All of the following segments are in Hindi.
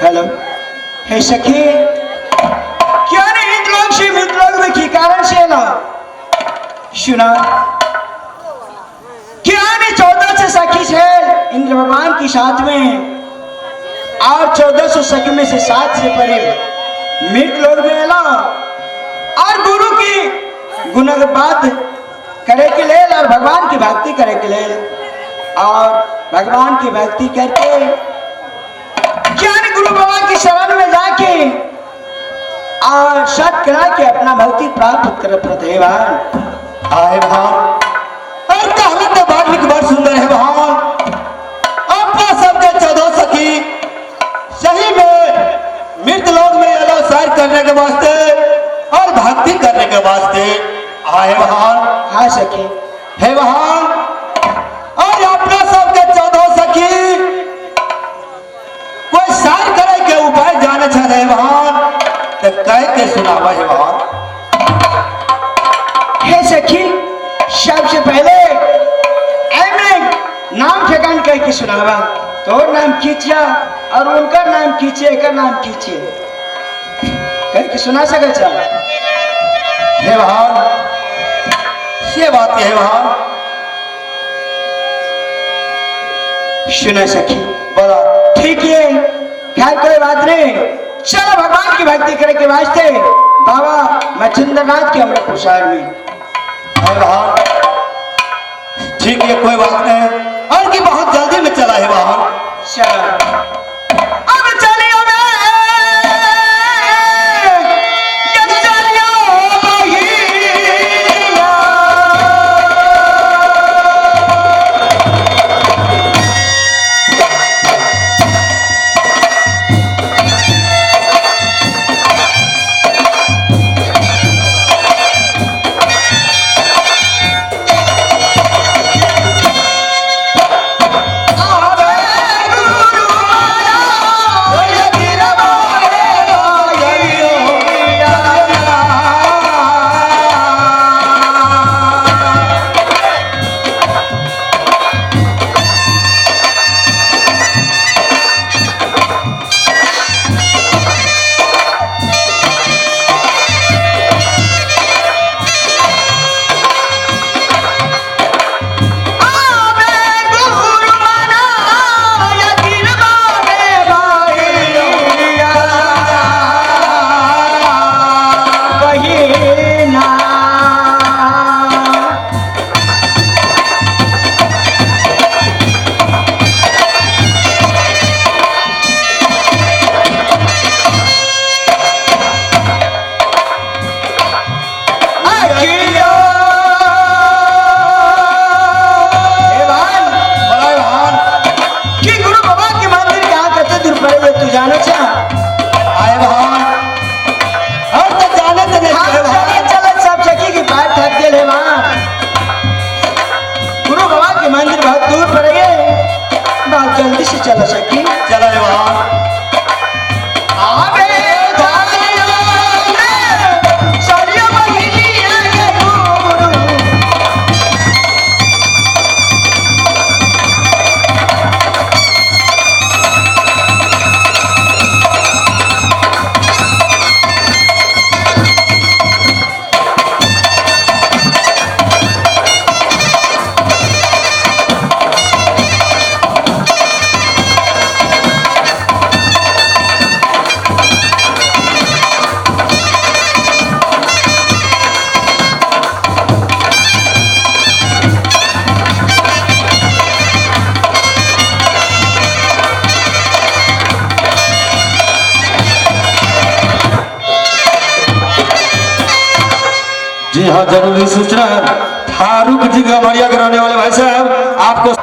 हेलो हे सखी सुना कि आने 14 से सखी है इंद्र भगवान की साथ में और 1400 सखी में से 7 से परे मृत लोग में एला और गुरु की गुणक बात करे के लेल और भगवान की भक्ति करे के लेल और भगवान की भक्ति करके ज्ञान गुरु बाबा की शरण में जाके और सत करा के अपना भक्ति प्राप्त कर प्रतिभान आए भान और कहना तो बात बड़ सुंदर है भान। अपना सबके 14 सखी सही में मृत लोग में अलो सैर करने के वास्ते और भक्ति करने के वास्ते आए भान। हाँ सखी हे भान और अपना सबके 14 सखी कोई सैर करे के उपाय जाने छे भान तो कह के सुनावा है भान। हे सखी सबसे पहले नाम ठेकान कह के सुनावा तो नाम कीचिया और उनका नाम कीचिए का नाम कीचिए कह के सुना सके चल। हे भान ये बात है भान सुना सखी बोला ठीक है खैर कोई बात नहीं चलो भगवान की भक्ति करे के वास्ते बाबा मच्छिंद्रनाथ के अमृत प्रसाद में। भान ठीक है कोई बात नहीं और की बहुत जल्दी में चला है भान। चलो जल्दी से चला सकी चला वहां जी हाँ जरूरी सूचना फारूक जी का मरिया कराने वाले भाई साहब आपको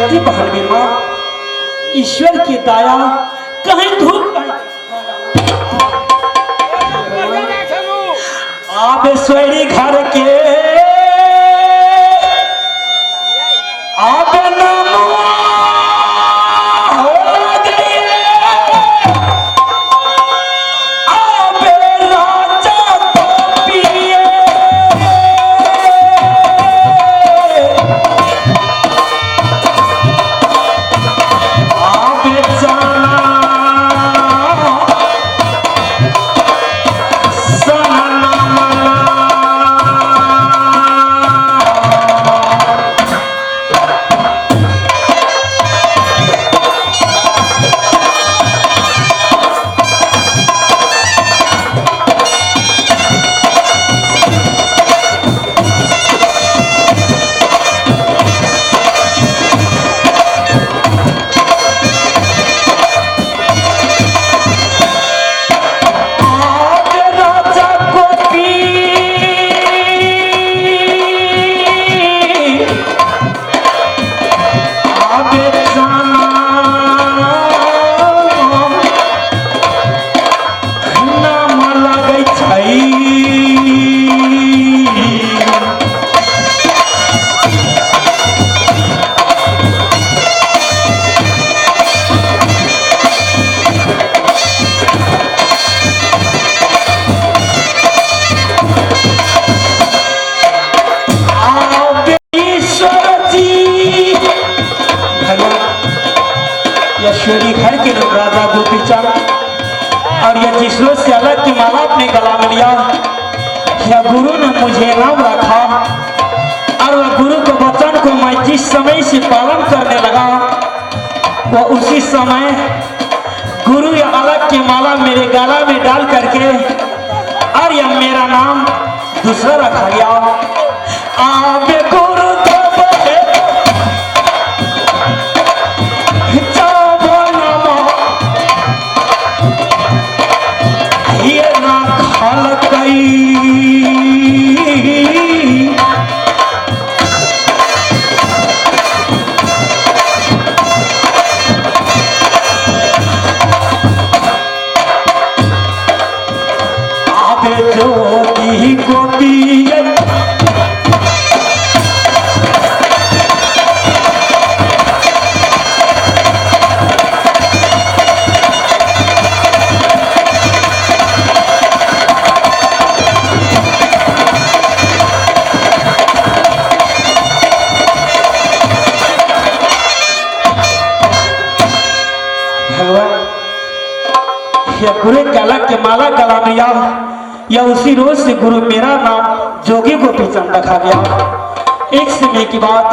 सती बहन बीरमा, ईश्वर की दया कहीं धूप आप स्वरी घर के आप नमवा हो गए, आप राजा को पिए, आप जाना यशोरी घर के लोग राजा गोपीचंद और यह जिस रोज से अलग की माला अपने गला में लिया, यह गुरु ने मुझे नाम रखा और वह गुरु के वचन को मैं जिस समय से पालन करने लगा वह उसी समय गुरु या अलग की माला मेरे गला में डाल करके और यह मेरा नाम दूसरा रखा गया। आबे गुरु ज्योति गोपी यह गुरु काला के माला गला में या उसी रोज से गुरु मेरा नाम जोगी गोपीचंद रखा गया। एक समय की बात,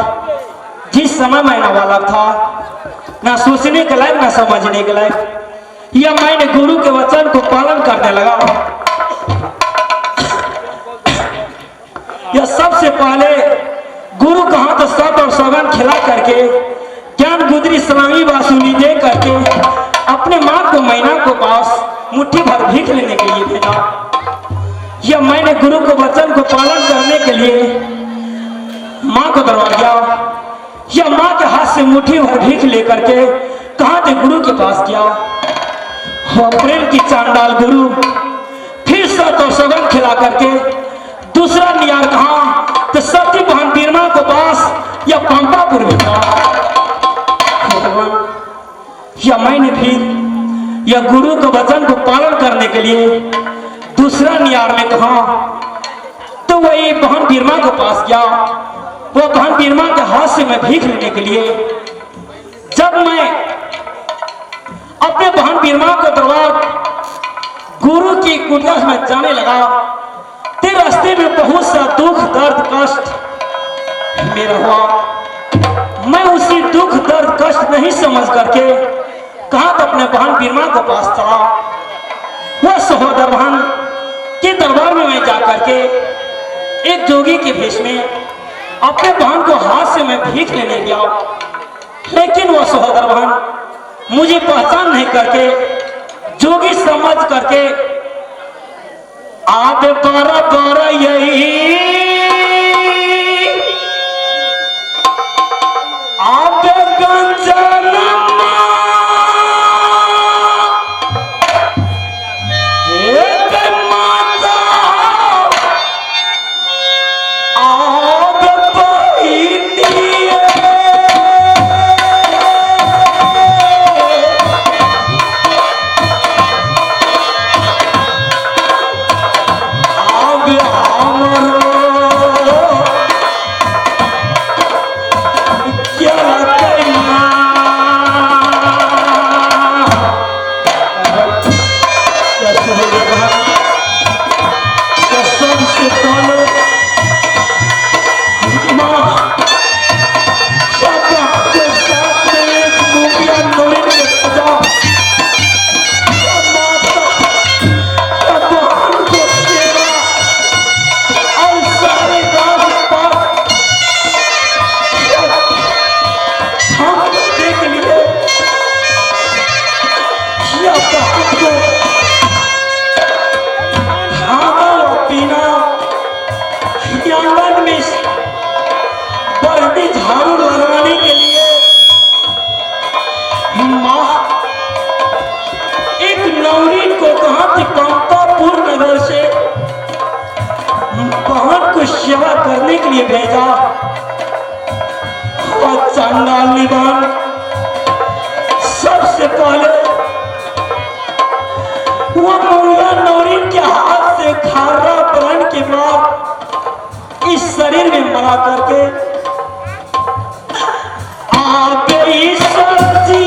जिस समय मैं नाबालग था, ना सोचने के लायक ना समझने के लायक, या मैंने गुरु के वचन को पालन करने लगा। यह सबसे पहले गुरु कहा तो सब और सौगन खिला करके ज्ञान गुदरी सलामी बासुनी दे करके अपने माँ को मैना को पास मुट्ठी भर भीख लेने के लिए भेजा। यह मैंने गुरु के वचन को पालन करने के लिए माँ को दरबार गया। यह माँ के हाथ से मुट्ठी भर भीख लेकर के कहा थे गुरु के पास गया। वह प्रेम की चांडाल गुरु फिर सत और सगन खिला करके दूसरा नियार कहा तो सती बहन बीरमा को पास या पंपापुर में था। या मैंने फिर यह गुरु के वचन को पालन करने के लिए दूसरा नियार में कहा तो वही बहन बीरमा के पास गया। वो बहन बीरमा के हाथ से मैं भीख लेने के लिए जब मैं अपने बहन बीरमा को दरबार गुरु की कुटिया में जाने लगा तो रास्ते में बहुत सा दुख दर्द कष्ट मेरा हुआ। मैं उसी दुख दर्द कष्ट नहीं समझ करके कहा तो अपने बहन बीरमा के पास चला। वह सहोदर बहन के दरबार में मैं जाकर के एक जोगी के भेष में अपने बहन को हाथ से मैं भीख लेने गया, लेकिन वह सहोदर बहन मुझे पहचान नहीं करके जोगी समझ करके आप बारा बारा यही आप कंचनमा हे माता आग पहिनिए आग हमरो क्या करना कैसे होगा कसम से पहले माँ शब्द के साथ में एक मूंगिया नोरी के सजा माता भगवान को सेवा और सारे गांव पर हम देख लिए या बहन को खाना और पीना आंगन में बर्दी झाड़ू लगाने के लिए माँ एक नौरीन को कहा थी कांतापुर नगर से बहन को सेवा करने के लिए भेजा और चांडाल निवान सबसे पहले वो मुर्गा नौरीन के हाथ से खारा बहन के बाद इस शरीर में मरा करके आ गई सब्जी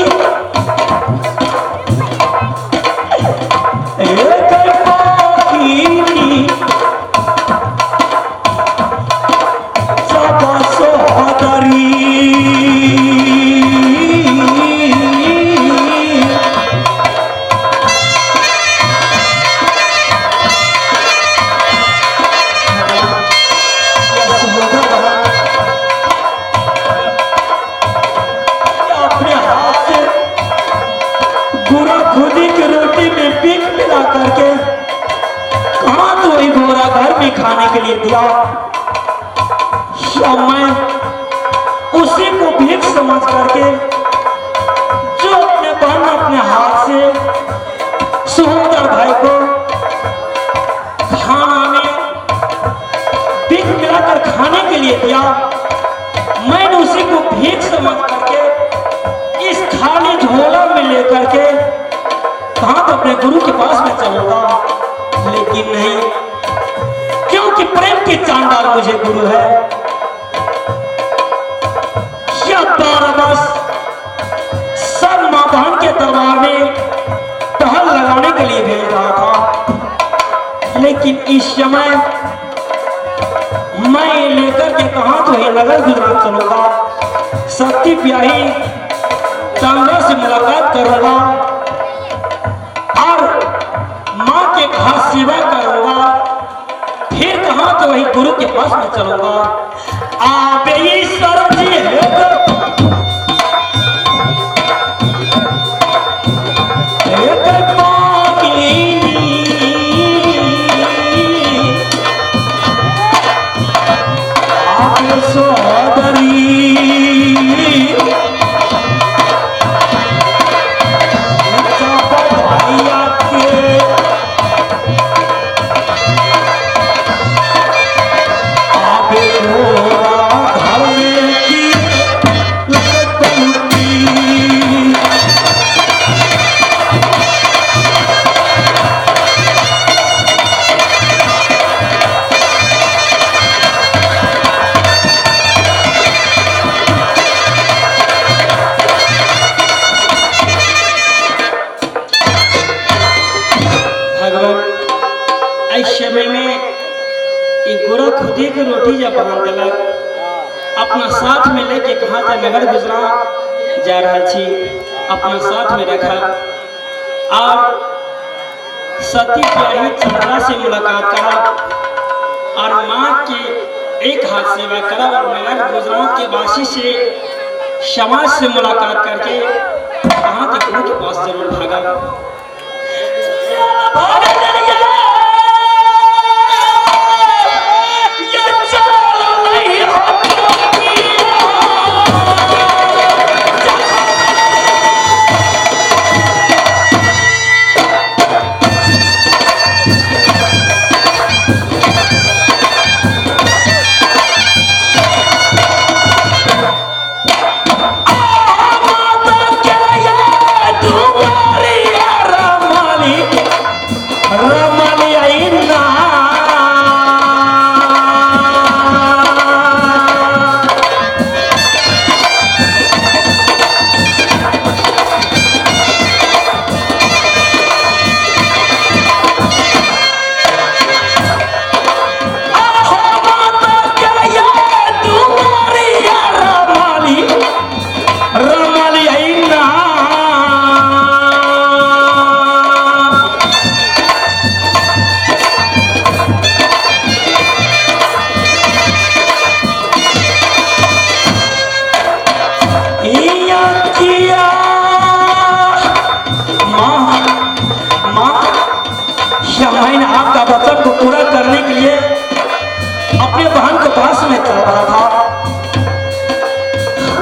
एक पाखी सब सोहदरी अपने हाथ से गोरा खुदी की रोटी में पीक मिला करके कहा तो वही गोरा घर में खाने के लिए दिया या मैं उसी को भीख समझ करके जो अपने बहन अपने हाथ से सुंदर भाई को खाना में भीख मिलाकर खाने के लिए दिया मैंने उसी को भीख समझ करके इस खाली झोला में लेकर के कहा तो अपने गुरु के पास में चलूंगा लेकिन नहीं क्योंकि प्रेम के चांडाल मुझे गुरु है या 12 वर्ष सब मां बहन के दरबार में टहल लगाने के लिए भेज रहा था लेकिन इस समय मैं ये लेकर के कहा तो ये नगर गुजरात चलूंगा शक्ति प्याही चांदा से मुलाकात करूंगा और माँ के खास सेवा करूंगा फिर कहा तो वही गुरु के पास में चलूंगा आप ये सरजी है खुदी की रोटी जब बांध दिलक अपना साथ में लेके कहा था नगर गुजरात जा रहा छी अपना साथ में रखा और सती प्याही चंद्रा से मुलाकात करा और माँ के एक हाथ सेवा करा और नगर गुजरात के वासी से समाज से मुलाकात करके कहा तक गुरु के पास जरूर भागा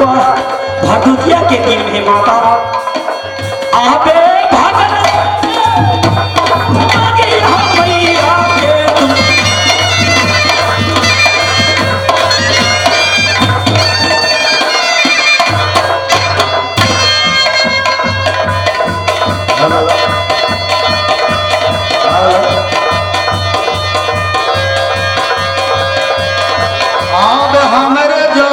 भरदुतिया के दिन में माता आबे भागल आगे हम मैया के तुम अब हमरे जो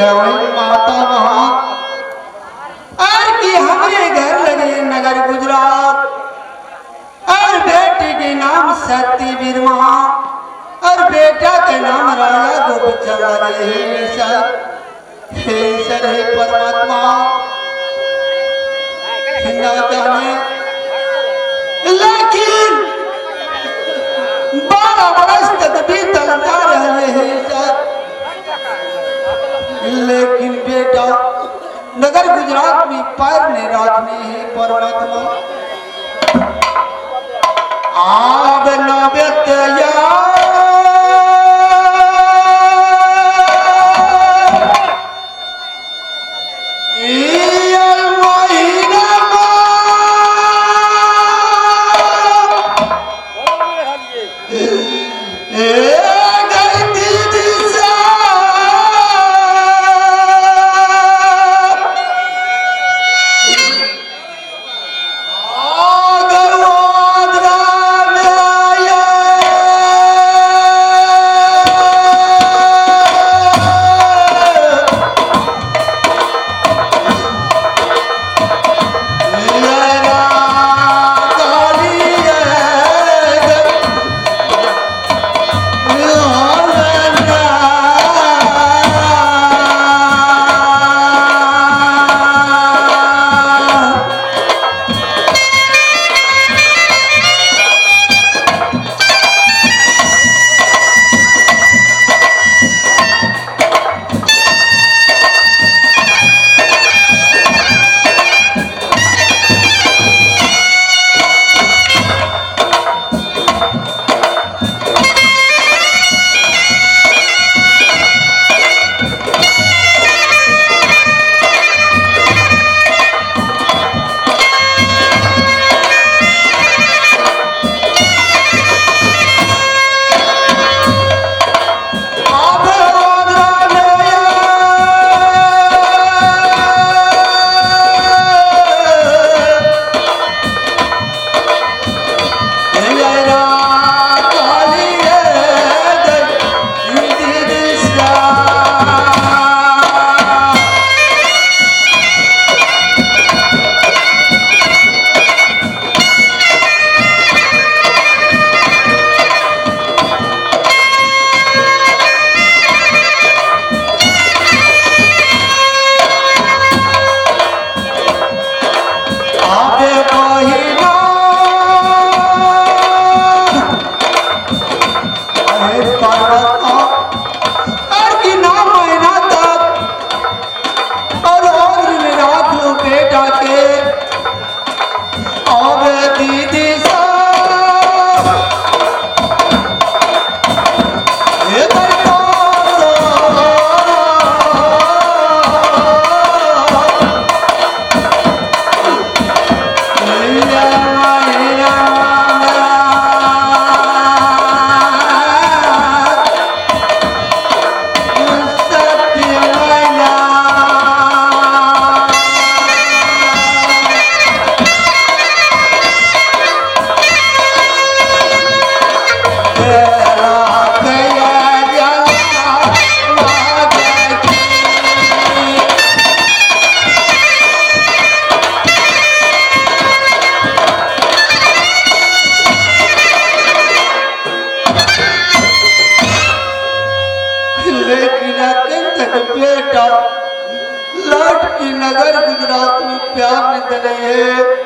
है वही माता वहां और कि हमारे घर लगे नगर गुजरात और बेटे के नाम सती बिरमा और बेटा के नाम राजा गोपीचंद लगे हे ईश्वर हे परमात्मा लेकिन 12 वर्ष तक बीतल जा रहे हैं लेकिन बेटा नगर गुजरात में पैर ने रखने हैं परमात्मा आब नौबत बेटा लौट की नगर गुजरात में प्यार ने दले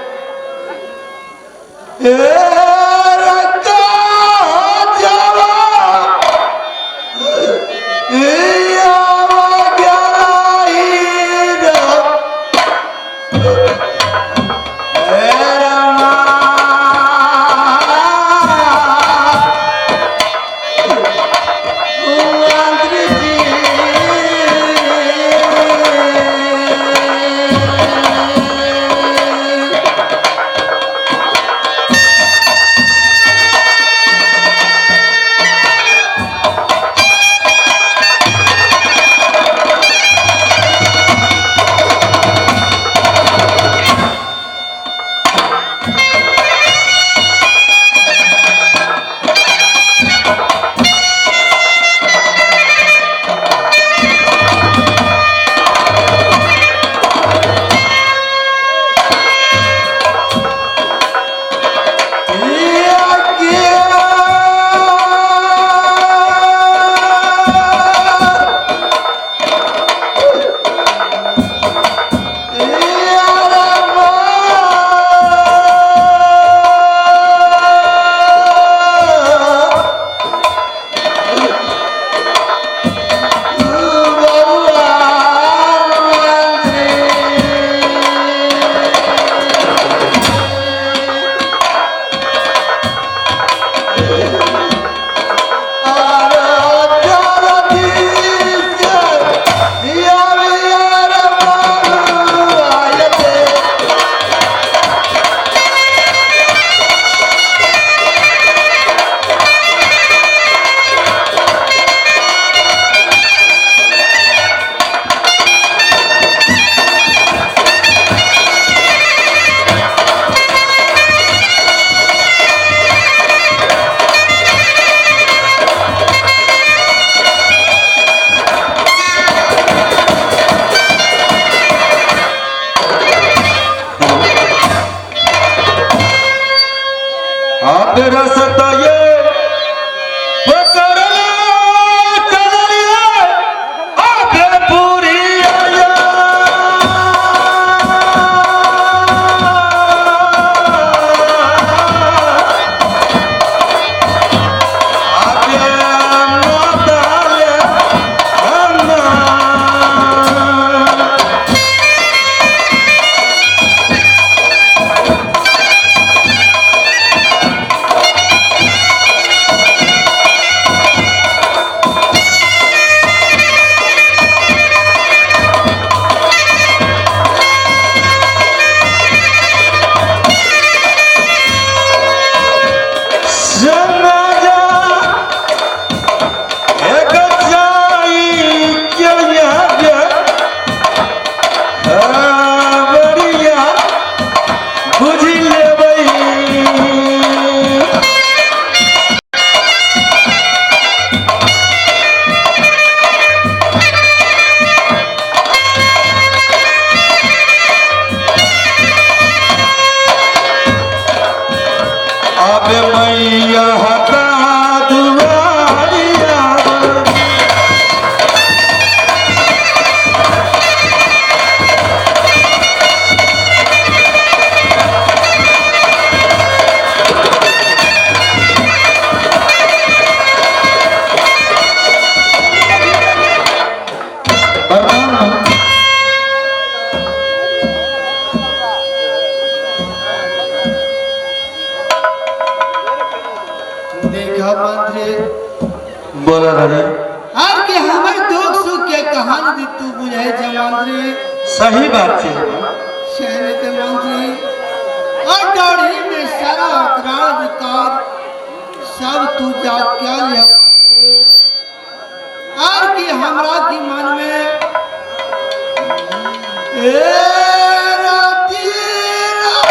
कि हमारे दुख सुख के कहानी दी तू बुझे जमांद्री सही बात है शहर के मंत्री और दाढ़ी में सारा राज कार सब तू जा क्या लिया और कि हमरा की मन में ए राती रात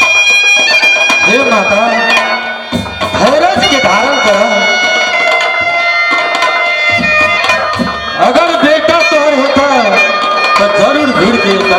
हे माता धैर्य के धारण कर अगर बेटा तोहर होता तो जरूर भीड़ देता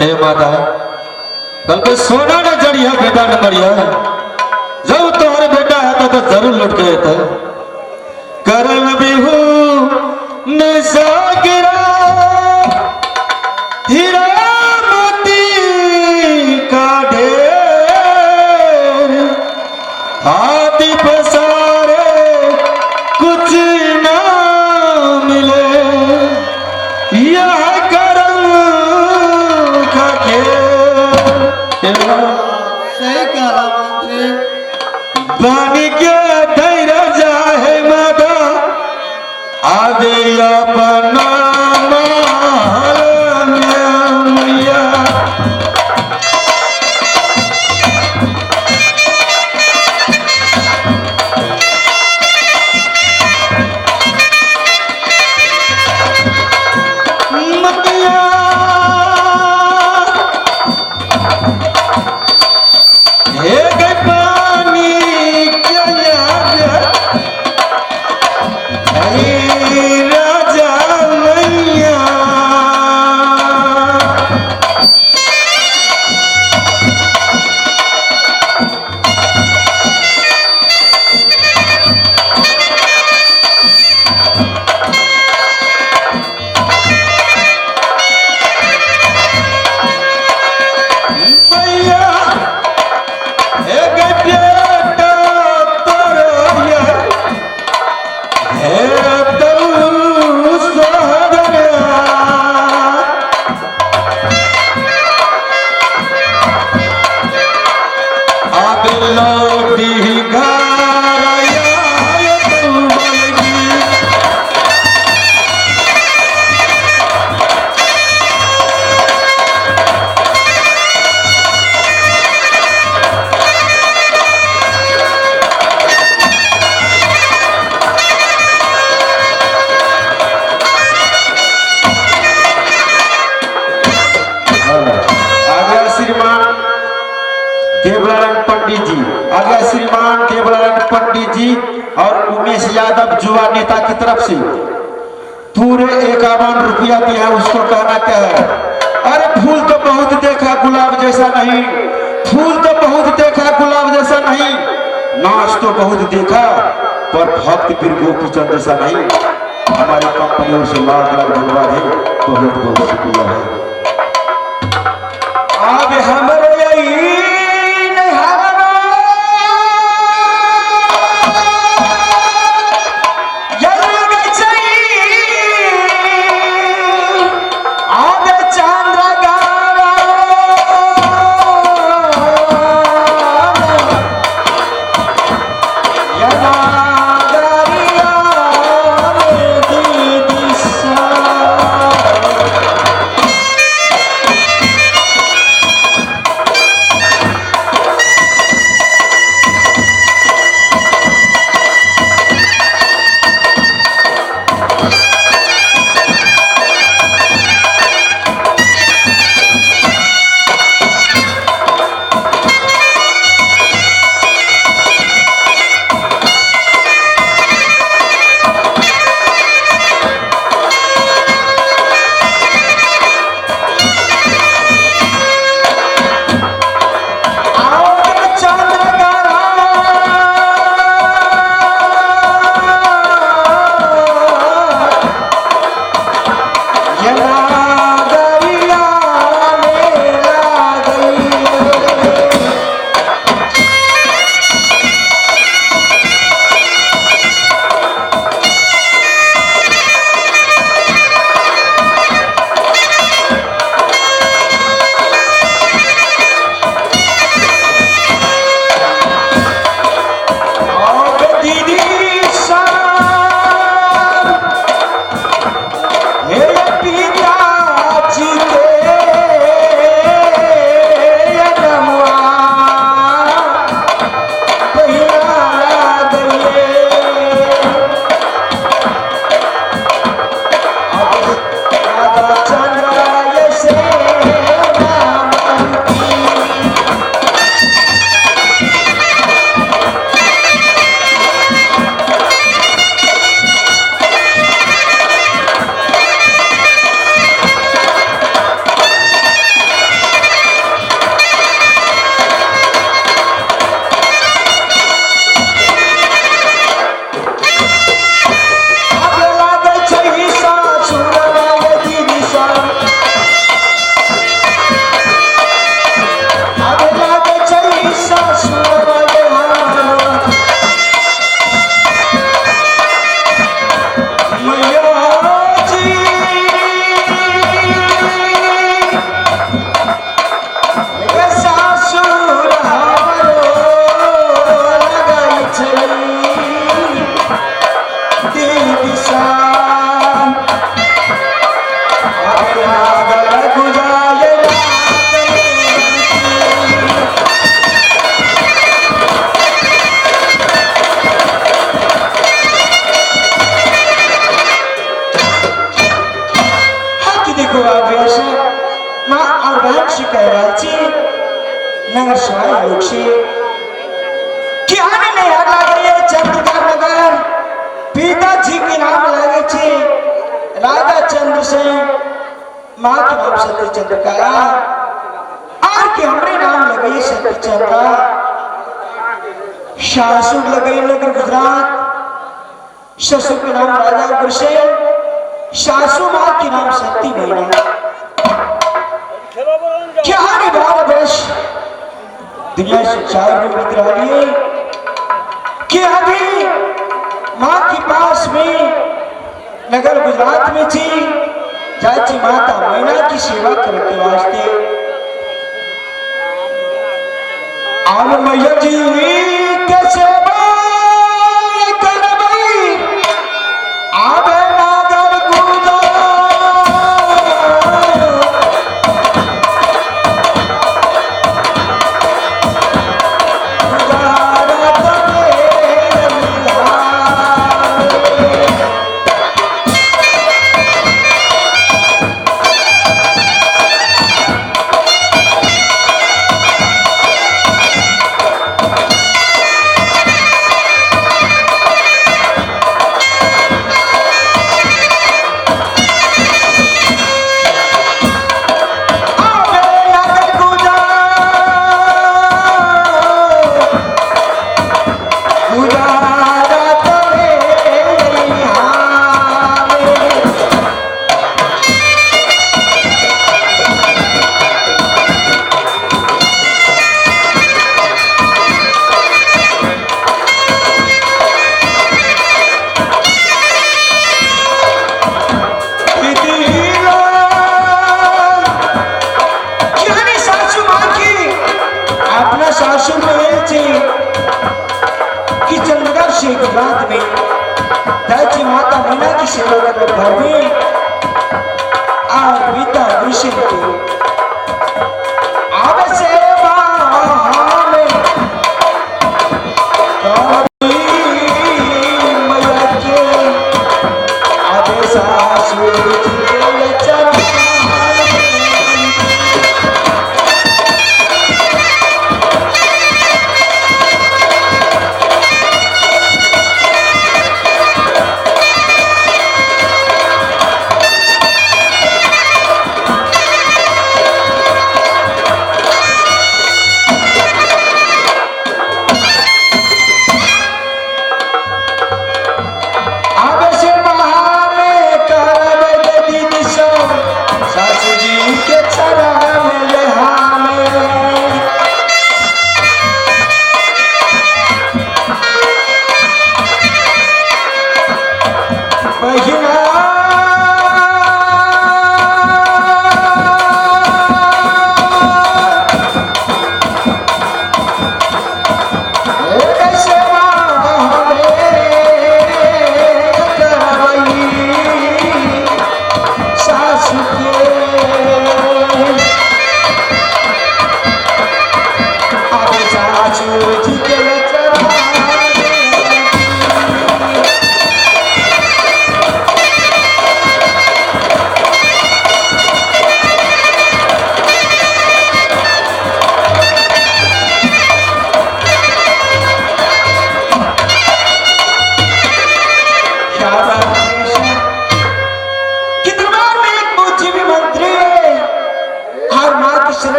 हे माता कल को सोना न जड़िया बेटा न मरिया जब तोहरे बेटा है तो जरूर लौट के आता करम बिहू न सागिरा हीरा मोती का ढेर हाथी पसारे कुछ ना मिले यह सही कहा मंत्री पानी के धैर्य जाहे माता आगे अपना माया देवलारायण पंडित जी, अगला श्रीमान देवलारायण पंडित जी और उमेश यादव युवा नेता की तरफ से पूरे 51 रुपया दिया। उसको कहना क्या है? अरे फूल तो बहुत देखा गुलाब जैसा नहीं, फूल तो बहुत देखा गुलाब जैसा नहीं, नाच तो बहुत देखा पर भक्त फिर गोपी चंद जैसा नहीं। हमारी कंपनी ओर से लाख लाख धन्यवाद है, बहुत बहुत शुक्रिया है। अब हमरे नगर सवाई लोग से क्या नहीं याद लगे चंद्रकार नगर पिताजी के नाम लगे छे राजा चंद्र से माँ के नाम सत्य चंद्रकारा और के हमरे नाम लगे सत्य चंद्रा शासुर लगे नगर गुजरात ससुर के नाम राजा गुरसेन सासू माँ के नाम सत्ती बहना क्या रे बारह वर्ष दुनिया से चार में बीत रही है कि अभी माँ के पास में नगर गुजरात में थी चाची माता मैना की सेवा करने वास्ते आम मैया जी के सेवा करबई आवे नागर गुजरात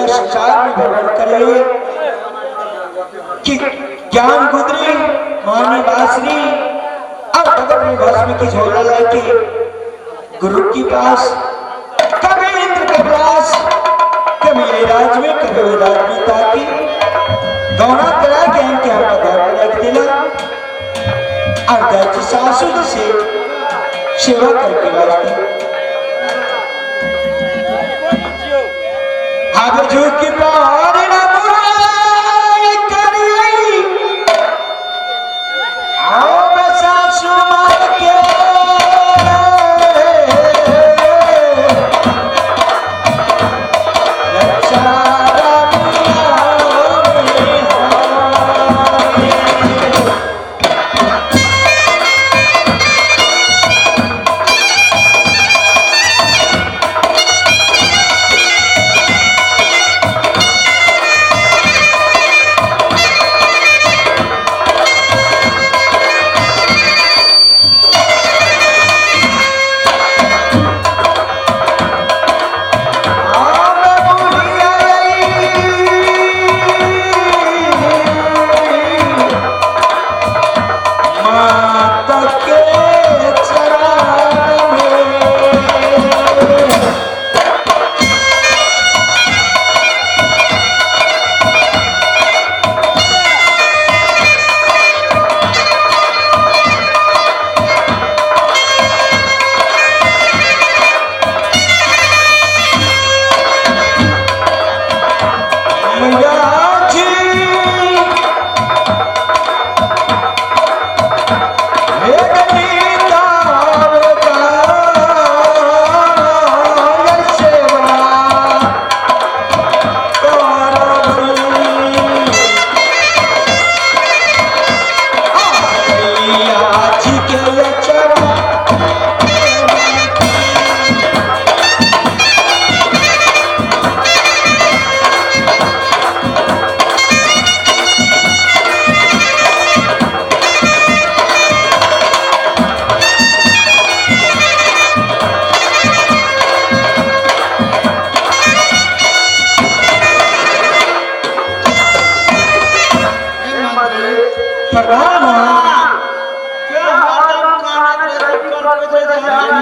संसार में भ्रमण करे कि ज्ञान गुदरी मानी बासरी और बगल में भस्म की झोला लेके गुरु के पास कभी इंद्र के पास कभी राज में कभी राजनीता की गौना करा के इनके आपका घर में रख दिला और दर्ज सासू से सेवा करके रास्ते अब झुक पार न बुराई करी आओ सासू मार के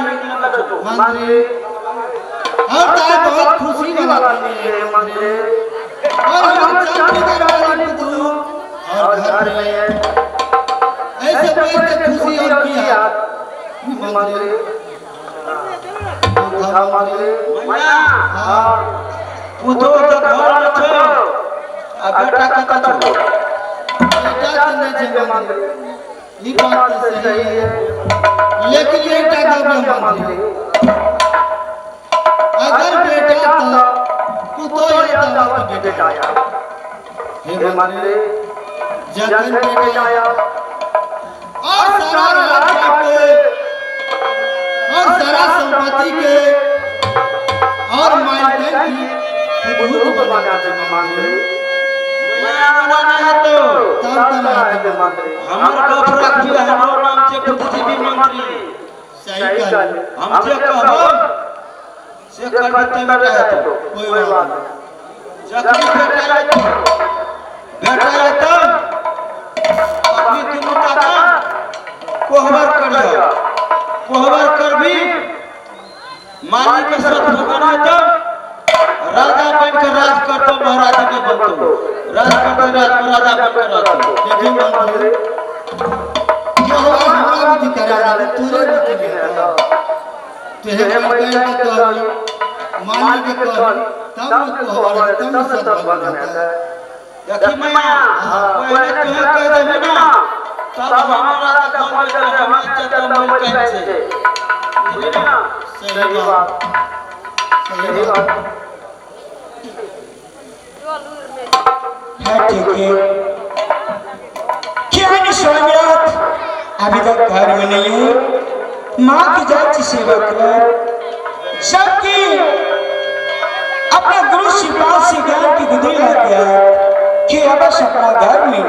मंत्री और ताई बहुत खुशी मनाती है मंत्री और हम चलते दरबार में तू और घर में ऐसे बैठ के खुशी और किया मंत्री मंत्री हां वो तो घर में छो आ बेटा का तो बेटा नहीं है मंत्री ये बात तो सही है लेकिन ये टाका मंत्री अगर बेटा तो तो ये दावा का बेटा आया हे मंत्री जगन बेटा आया और सारा राज्य के और सारा संपत्ति के और मालकिन की हुकूक बना दे मंत्री बनाना है तो तब है मंत्री हमार गप रख दिया हमार नाम से बुद्धिजीवी मंत्री सही कह हमसे कहो से कर देते बेटा है तो कोई बात नहीं जखनी बेटा है तो अपनी तीनों का कोहबर कर जा कोहबर कर भी मालिक के साथ भगवान है तो राजा बनकर राज करतो महाराज के बनतो राज करते राज राजा बनकर रहतो देखिए मंत्री जो हमारा भी करा दे तुरे भी करा तेरे मन के तो मालिक के कर तब को हमारा तब सब बन जाता है देखी मैया पहले तुहे कह देबे ना तब हमारा का कमाल कर हम इज्जत मोल कैसे बुझली ना सही बात सही बात है ठीक है क्या निशानियत अभी तक घर में नहीं है माँ की जाति सेवा कर सबकी अपने गुरु शिपाल से ज्ञान की गुदरी ला गया कि अवश्य अपना घर में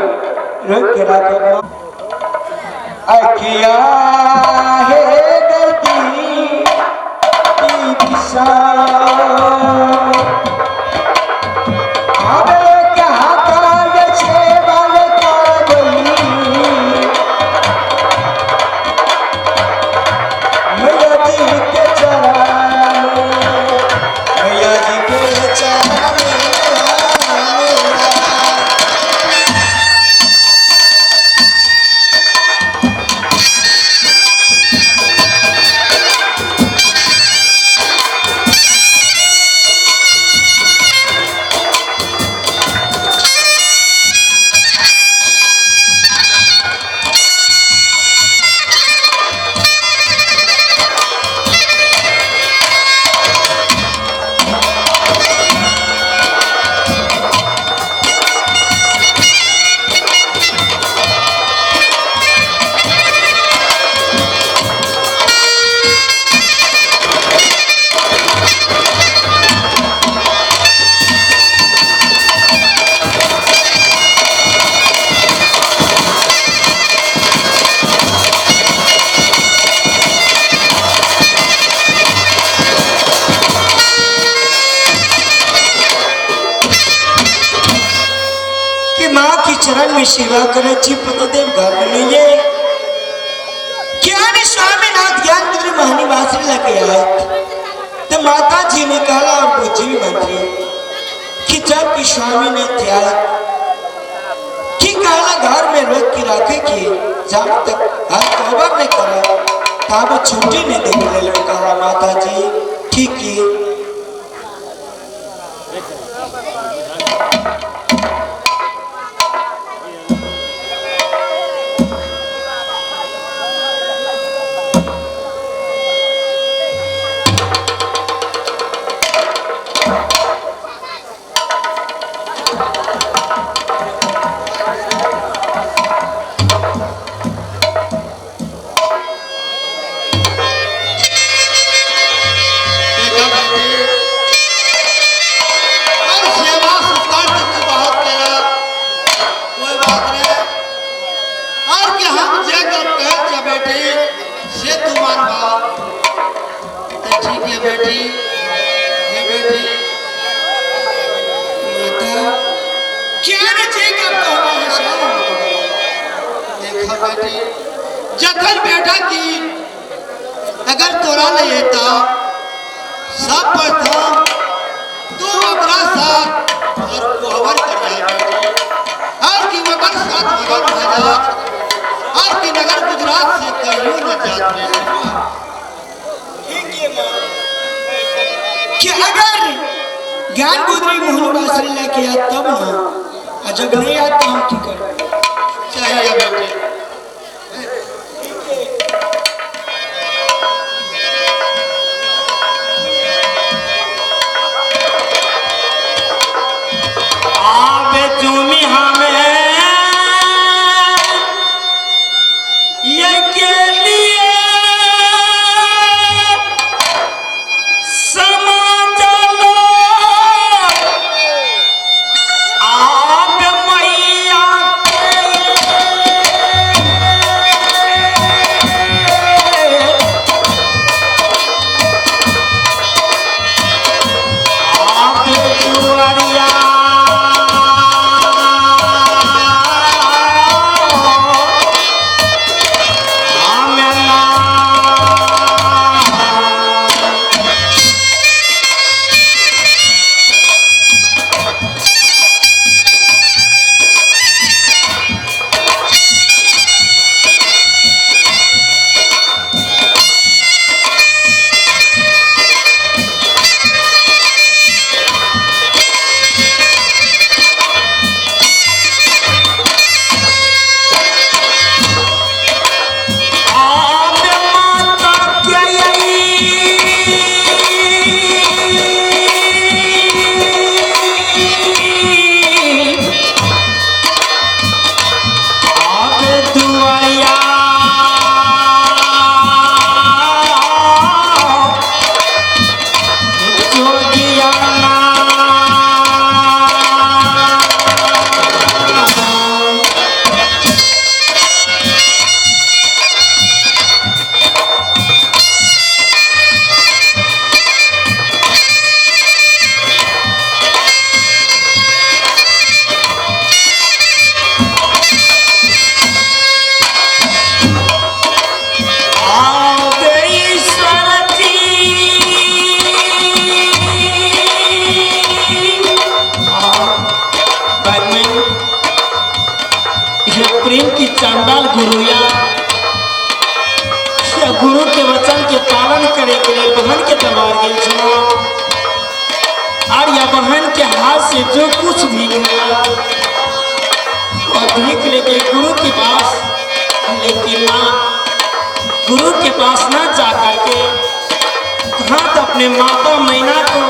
रुक के रखो अखिया है गलती की दिशा चरण में सेवा करायची पतदेव घर में नहीं है क्या ने स्वामीनाथ ज्ञान पुत्री महानी बासरी लगे आए तो माता जी ने कहा और बुद्धि भी मंत्री कि जब कि स्वामी ने त्याग कि कहला घर में रोक के रखे कि जब तक हर खबर नहीं करा तब छुट्टी नहीं देने ले कहा माता जी ठीक है जखन बेटा की अगर तोरा नहीं था सब प्रथम तू ओकरा साथ और कोहबर कर रहा बेटी और कि मगर साथ मगर महाराज और कि नगर गुजरात से कहीं न जाते कि अगर ज्ञान गुजरी मोहन बासरी लेके आया तब ना जब नहीं आता हम की कर चाहिए बेटे प्रेम की चांडाल गुरु या गुरु के वचन के पालन करे के लिए बहन के दरबार गई छो और या बहन के हाथ से जो कुछ भी मिला और देख लेके गुरु के पास लेकिन ना गुरु के पास ना जा करके कहाँ तो अपने माता मैना को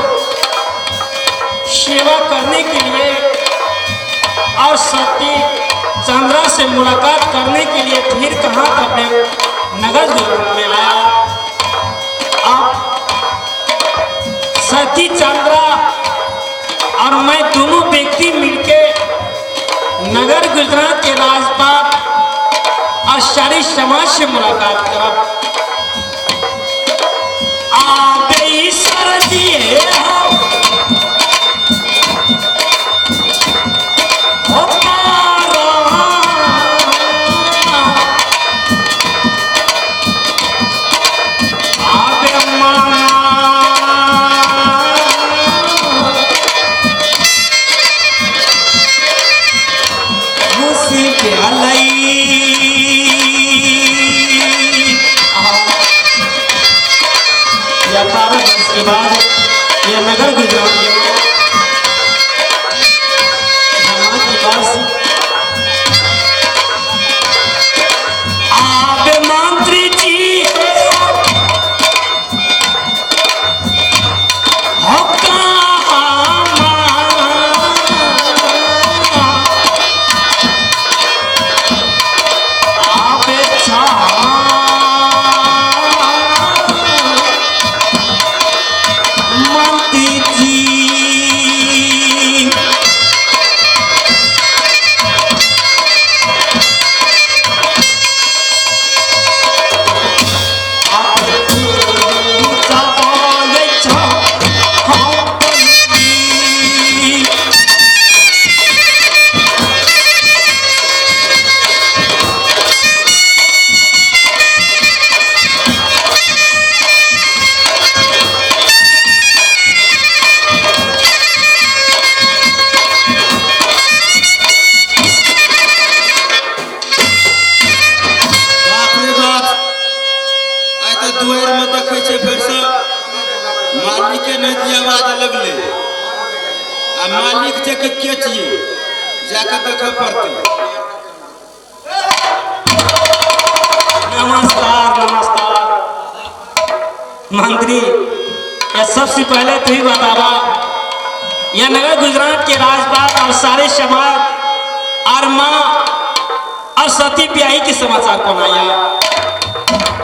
सेवा करने के लिए और सती चंद्रा से मुलाकात करने के लिए फिर कहाँ था अपने नगर में आया। अब सती चंद्रा और मैं दोनों व्यक्ति मिलके नगर गुजरात के राजपाट और सारी समाज से मुलाकात करा। आगे ईश्वर जी हमारा 12 वर्ष के बाद यह नगर गुजरात के माँ की पास आप मंत्री जी हो दुआर में देखे छे फिर से मालिक के नहीं दिया आवाज लगले आ मालिक जे के छिए जाके देखे पड़ते। नमस्कार नमस्कार मंत्री, ये सबसे पहले तू ही बतावा यह नगर गुजरात के राजपाल और सारे समाज और माँ और सती ब्याही के समाचार कौन आया?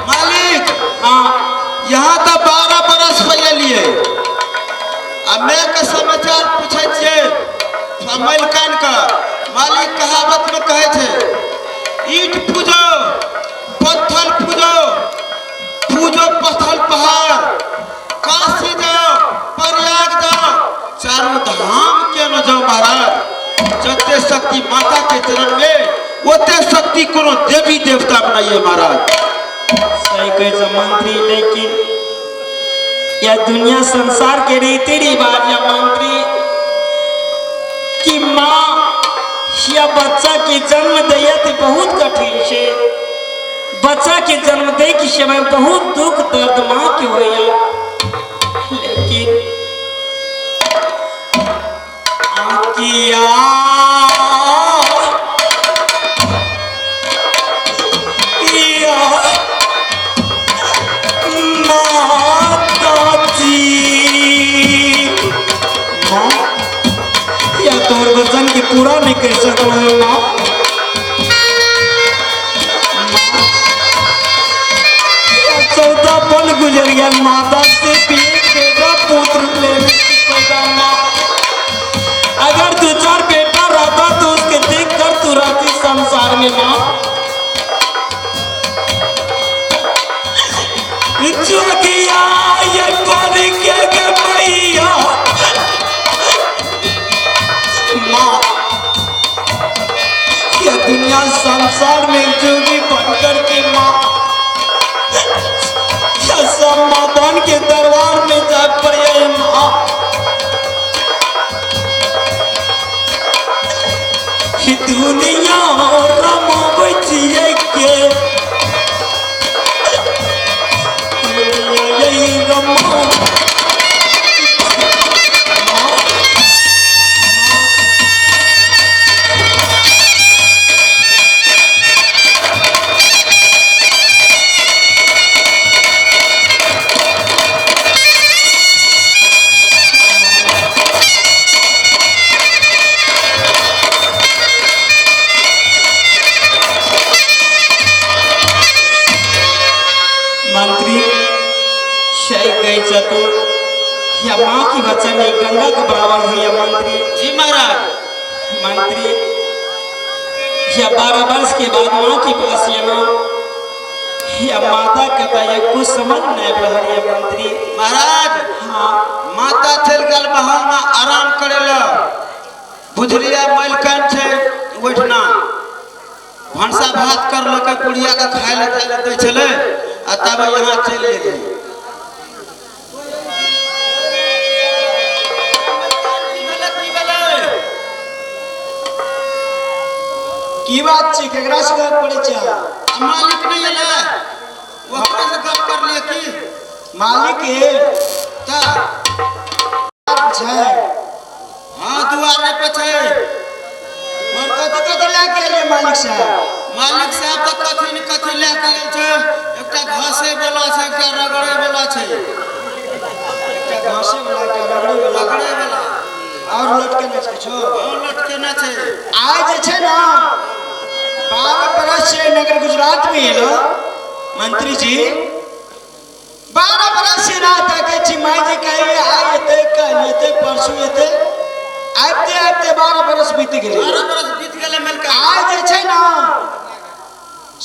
मालिक हाँ यहाँ तो 12 बरस पहले लिए मैं के समाचार पूछे छे मलकान का। मालिक कहावत में कहे छे ईट पूजो पत्थर पूजो पूजो पत्थर पहाड़ काशी जाओ प्रयाग जाओ चारों धाम के न जाओ महाराज। जते शक्ति माता के चरण में ओते शक्ति कोनो देवी देवता बनाइए महाराज। सही कहे मंत्री, लेकिन यह दुनिया संसार के रीति रिवाज या मंत्री कि माँ या बच्चा के जन्म दिया तो बहुत कठिन से बच्चा के जन्म दे के समय बहुत दुख दर्द माँ के होया, लेकिन आकिया तोर वचन के पूरा नहीं कर सकल है माँ। 14 पल गुजर गया माता से बेटा पुत्र लेने की पैदा माँ। अगर 2-4 बेटा रहता तो उसके देख कर तू रहती संसार में माँ। जोगिया ये कर के मैया माँ, यह दुनिया संसार में जोगी बनकर के माँ सब माँ बन के दरबार में जा पड़े माँ। दुनिया रमा बचिए के यही रमा मंत्री शय गए चतुर या माँ की वचन नहीं गंगा के बराबर है या मंत्री जी महाराज। मंत्री या 12 वर्ष के बाद माँ के पास ये ना या माता कहता है कुछ समझ नहीं रहा है मंत्री। महाराज हाँ माता चल गल महल में आराम करेला बुझलिया मलकन छे ओठना भंसा भात कर लके बुढ़िया के खाए ले दे छले आ तब यहाँ चल गेली। की बात छी केकरा से गप पड़े छ? मालिक नहीं है वो अपने से गप कर लिए की मालिक के ता छै हाँ दुआरे पे छै। मन कथी लेके एलियै मालिक साहब? मालिक साहब तो कथी न कथी लेके आयल छै। एकटा घसे वाला छै, एकटा रगड़े वाला छै। एकटा घासे वाला, एकटा रगड़े वाला, रगड़े वाला और लटके न छै छो। और लटके ना छै। आज जे छै ना 12 बरस से नगर गुजरात में एलो मंत्री जी। 12 बरस से रात के चिमाई जी कहिए आए एते कल एते परसों एते आते आते 12 बरस बीत गेले। 12 बरस बीत गेले मिलके। आज जे छै ना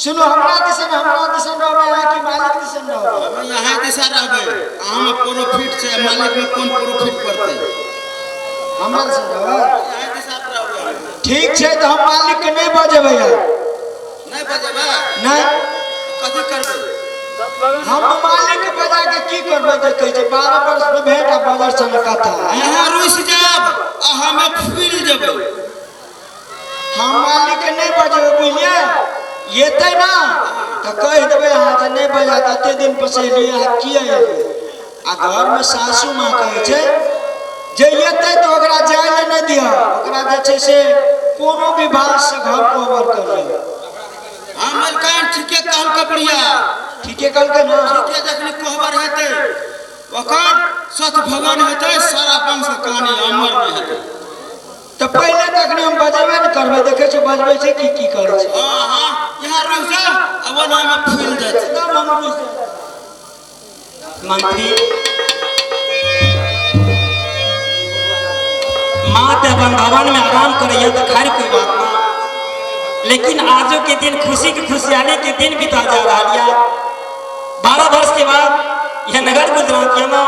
सुनो हमरा दिसन रहबे कि मालिक दिसन रहबे? हम यहाँ दिशा रहबै। हम प्रॉफिट छै, मालिक में कौन प्रॉफिट करते? हमरा दिसन रहबे। यहाँ दिशा रहबै। ठीक छै तो हम मालिक के नहीं बजेबै यार। नहीं बजेबा? नहीं कथी करबै? हम मालिक के बजा के की करबै? देखे छै 12 वर्ष में भेंट आ बजर सन कथा। यहाँ रुस जाब आ हमें फूल जेबै। हम मालिक के नहीं बजेबै बुझलिए। येते ना तो कह देबै हां जे नहीं बजा दते दिन पसेलिए आ किया एलिए। आ घर में सासू मां कहे छै जे येते तो ओकरा जाय ले नहीं दियो, ओकरा जे छै से कोनो भी बात से घर को ओवर कर ले। हम मलकान ठीके कहल कपड़िया। ठीके कल के ना ठीके जखनी कोहबर हेते ओकर सत भवन हेते, सारा वंश कहानी अमर में हेते। तो पहले तक हम बजेबे न करबे। देखे छै बजबै छै की करे छै। हाँ हाँ यहाँ रुस जा अब ना में फूल जाए। एकदम हम रुस मंत्री माँ ते अपन भवन में आराम करैया तो खैर कोई बात ना, लेकिन आजो के दिन खुशी के खुशहाली के दिन बिता जा रहा है। 12 वर्ष के बाद यह नगर गुजरात में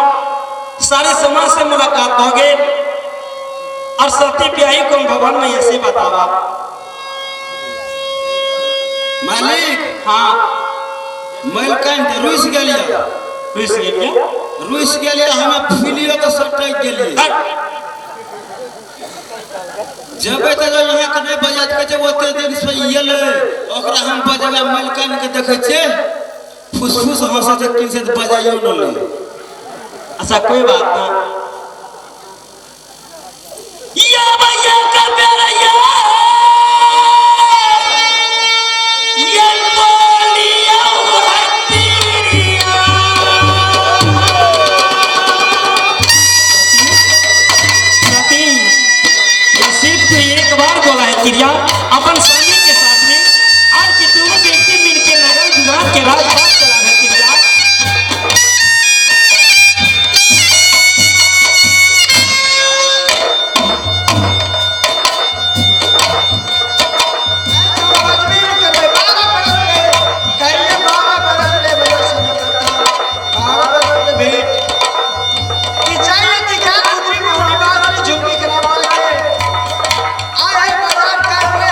सारे समाज से मुलाकात हो गए और सती प्याई को भवन में ऐसे बतावा। मालिक हाँ मलकान तो रुस गेलिया। रुस गेलिया? रुस गेलिया हमें फूलियो तो सटक गेलिए। जबे तो यहाँ के नहीं बजात के जब ओते दिन से येले ओकरा हम बजेबा मलकान के देखे छे फुसफुस हंसे जे किन से बजाइयो न ले। अच्छा कोई बात ना। या भैया का प्यारा ये बोलिया भक्तिया। सती ये सिर्फ एक बार बोला है तिरिया अपन स्वामी के साथ में और कि दोनों व्यक्ति मिलकर नगर गुजरात के राजपाट चला है तिरिया। बजबे न करबे। 12 बरस ले कहिए 12 बरस ले बजर सन कथा। 12 बरस ले भेंट कि चाहिए दिखा उतरी मोहनी बात में झुमकी करा के आए बाजार कर में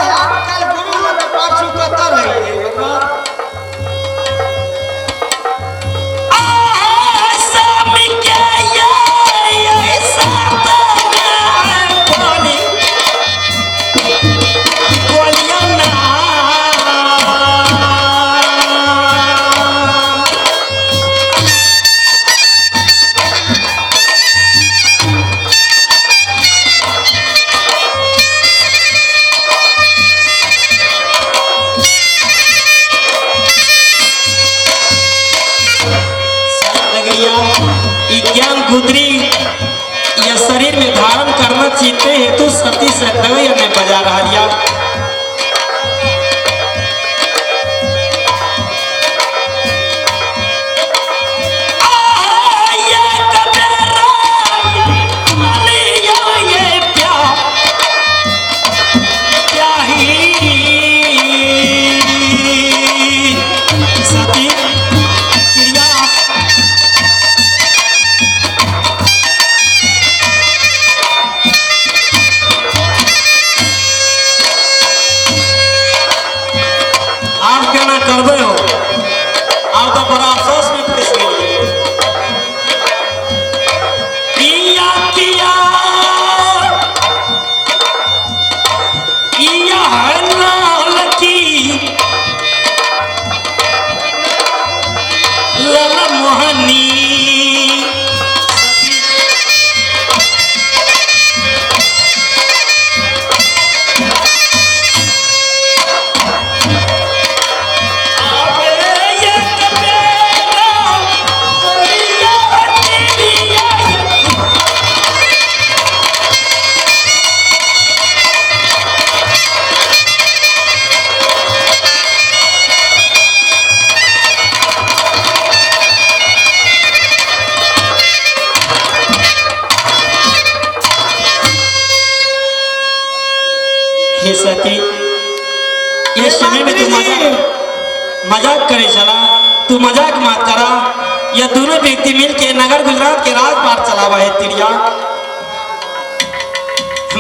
हे सती ये समय में तू मजाक करे चला, तू मजाक मत करा। ये दोनों व्यक्ति मिलके नगर गुजरात के राजपाट चलावा है तिरिया।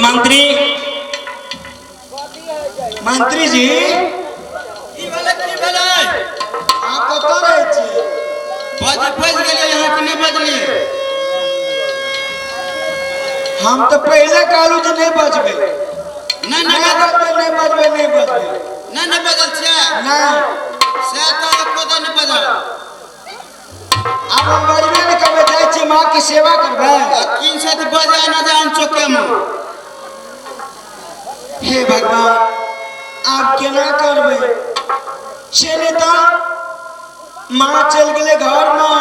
मंत्री मंत्री जी आप कतऽ रहै छी? फंस गेलिए यहाँ कि नहीं बजलिए? हम तो पहले कहलू जे नहीं बजबै, नहीं नहीं बजबै, नहीं बजबै, नहीं बजबै। नहीं बजल छियै नहीं से तो एको दिन नहीं बजल। अब हम बजबे नहीं करबै, जाइ छी माँ की सेवा करबै। किन से बजे न जान चौके में। हे भगवान आप केना करबै? चले तो माँ चल गए घर में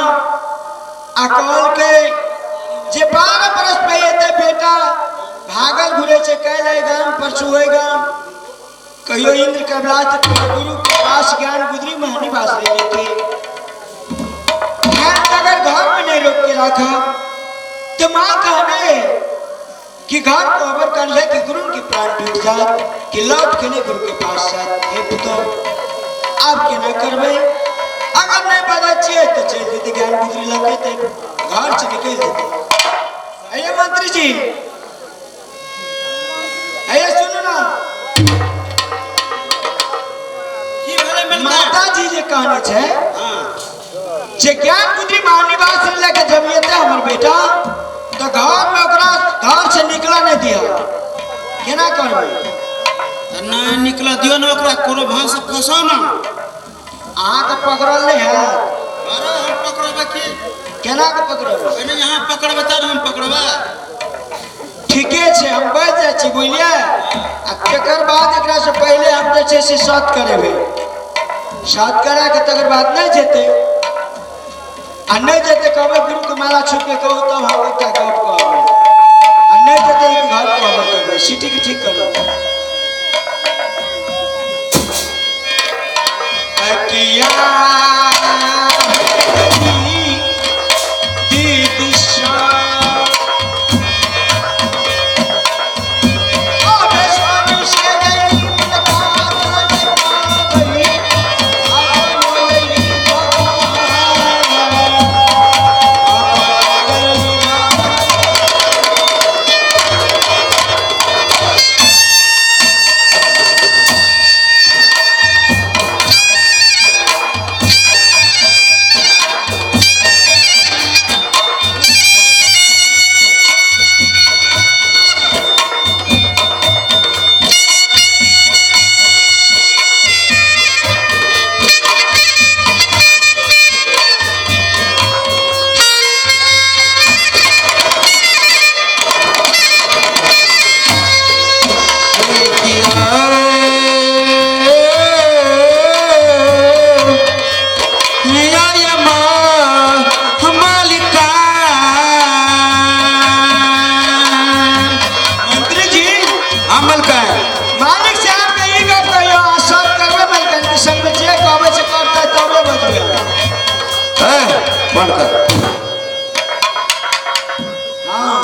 आ कहल के जे 12 बरस पहले बेटा भागल घुरे छे, कल आएगा परसों होएगा, कहियो इंद्र कबलात गुरु के पास ज्ञान गुदरी में निवास ले लेते। अगर घर में नहीं रोक के रखा तो माँ कहने कि घर को अबर कर ले कि गुरु के प्राण टूट जाए, कि लौट के नहीं गुरु के पास जाए। हे पुत्र आप क्या ना करबे? अगर नहीं बजा चाहिए तो चल देते ज्ञान गुदरी लगे थे, घर से निकल देते। अये मंत्री जी, अये सुनो ना, माता जी जे कहने छे जे ज्ञान गुदरी महानिवास लेके जमियते हमर बेटा तो घर में ओकरा घर से निकला नहीं दिया, केना करबे? नहीं निकला दियो ना ओकरा, कोनो भाग से फंसो ना। अहाँ तो पकड़ल नहीं है। अरे हम पकड़बे कि केना के पकड़बे? पहले यहाँ पकड़बे तब हम पकड़बे। ठीके छे, हम बैठ जाइ छी बुझलिए। आ तकर बाद एकरा से पहले हम जे छे से साथ करेबे, साथ करा के तकर बाद नहीं जेते आ नहीं जेते कहबे गुरु के माला छू के कहू तब हम एकटा गप कहबे आ नहीं जेते कि घर को अबर करबे। सिटी के ठीक करो। अकिया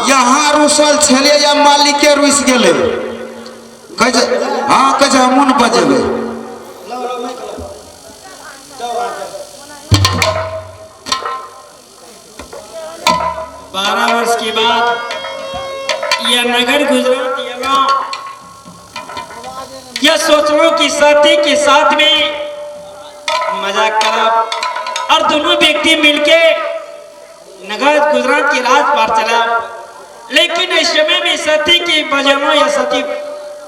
यहाँ रुसल छले या मालिक के रुस गेले कज हाँ कज हमन बजेबे। 12 वर्ष के बाद यह नगर गुजरात यह सोचलो कि सती के साथ में मजाक करा और दोनों व्यक्ति मिलके नगर गुजरात के राजपाट चला। लेकिन इस समय में सती की बजाना या सती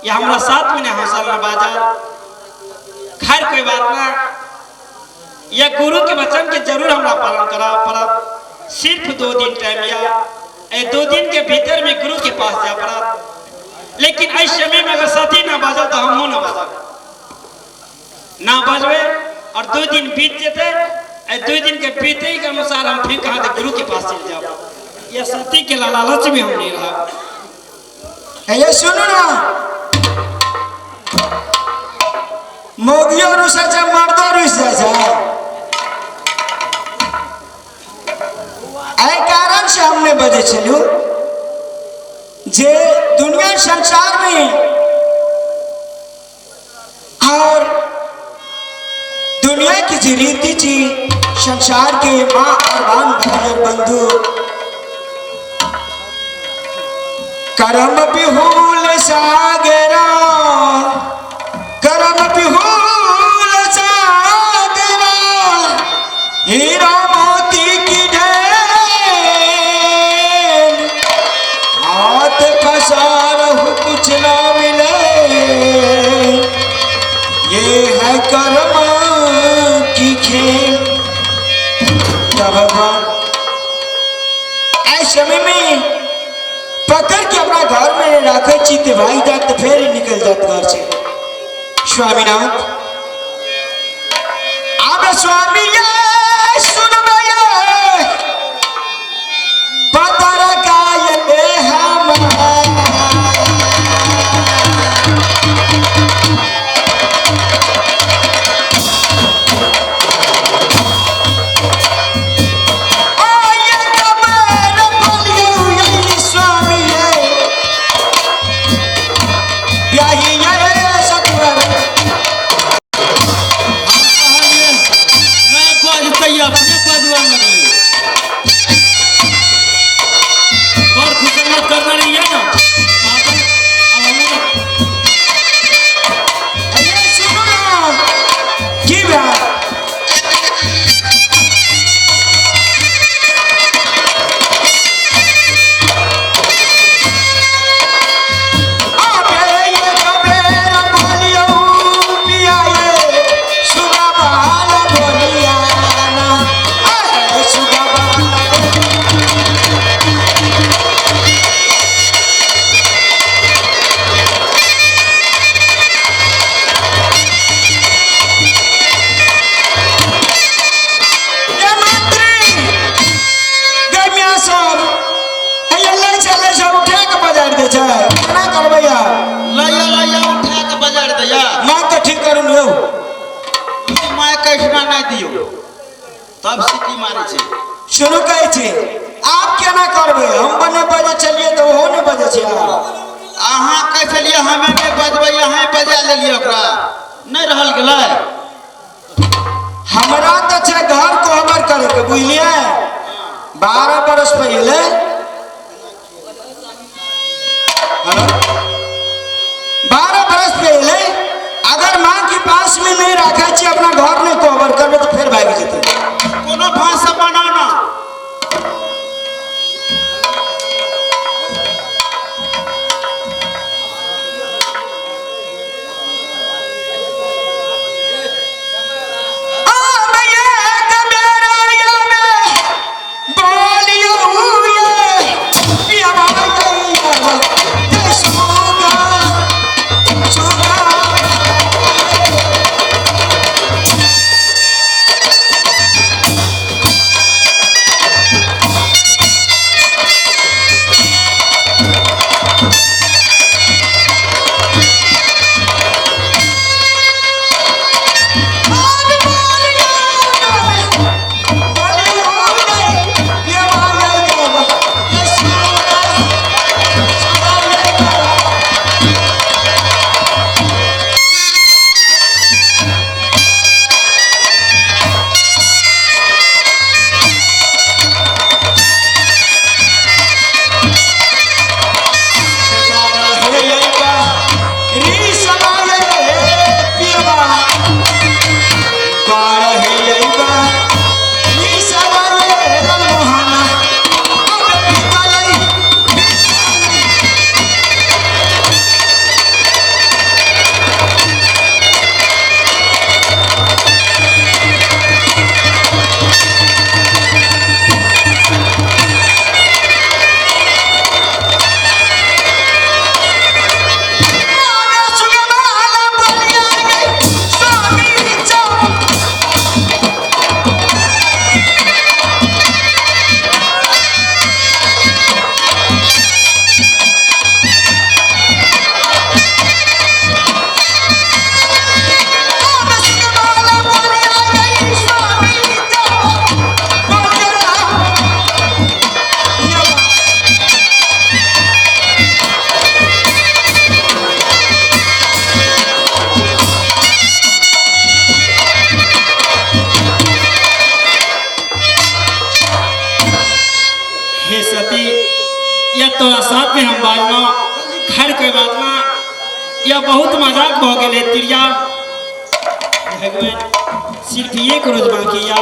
या हमारा साथ में नहीं हौसल न बाजा। खैर कोई बात ना, यह गुरु के वचन के जरूर हमारा पालन करा पड़ा। सिर्फ 2 दिन टाइम या 2 दिन के भीतर में गुरु के पास जा पड़ा। लेकिन इस समय में अगर सती ना बाजा तो हम ना बाजा ना बजबे और 2 दिन बीत जाते। 2 दिन के बीते के अनुसार हम फिर कहा गुरु के पास चल जाओ। यह सती के लालच में हम नहीं रहा। ये सुनो ना, मोगियो रुस जा मर्दो रुस जा। एहि कारण से हमने बजे चलू जे दुनिया संसार में और दुनिया की जी रीति थी, संसार के माँ और बान भाई और बंधु, करम बिहुल सागरा, करम बिहुल सागरा, हीरा मोती की ढेर, हाथ पसारहु कुछ ना मिले, ये है कर्म की खेल। क्या भगवान ऐसे समय में पकड़ के अपना घर में रखे चीते भाई जात तो फिर ही निकल जात घर से। स्वामीनाथ अब स्वामी ये सुन भैया पतर का ये देह तब सिटी मारे छे शुरू कहे छे आप क्या ना करबे हम बने बजे चलिए तो हो ने बजे छे अहाँ कह चलिए हमें नहीं बजबै यहाँ बजा लेलिए ओकरा नहीं रहल गेलै हमरा तो छे घर को हमर करे के बुझलिए 12 बरस पहले 12 बरस पहले अगर माँ के पास में नहीं रखा छे अपना घर नहीं कवर करबे तो फिर भाग जेते कोनो भाषा बनाना आ भैया कमेरा या में बोलियो सती या तोरा साथ में हम बाजना खैर कोई बात ना या बहुत मजाक हो गए तिरिया भगवान सिर्फ एक रोज बाकी या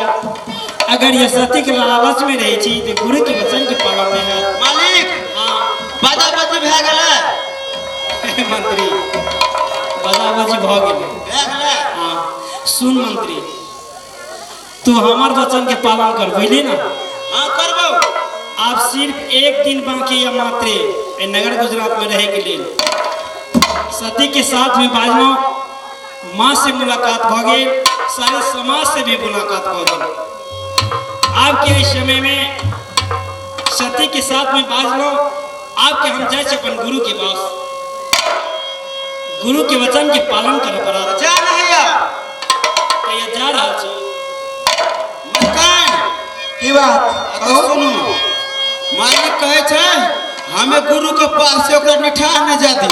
अगर ये सती के लालच में रही थी तो गुरु के वचन के पालन में है मालिक हाँ बाजा बाजी भए गेलै मंत्री बजाबाजी भ गेलै भए गेलै हाँ सुन मंत्री तू हमार वचन के पालन कर बुझली ना हाँ करबो आप सिर्फ एक दिन बाकी या मात्र ए नगर गुजरात में रहे के लिए सती के साथ में बाजनो माँ से मुलाकात हो गई सारे समाज से भी मुलाकात हो गई आपके इस समय में सती के साथ में बाजनो आपके हम जाए छे अपन गुरु के पास गुरु के वचन के पालन करे पड़ा जा नहिया तो ये जा रहा छी मकान की बात तो सुनू मालिक कहे छै हमें गुरु के पास से ओकरा निठाह न जा दी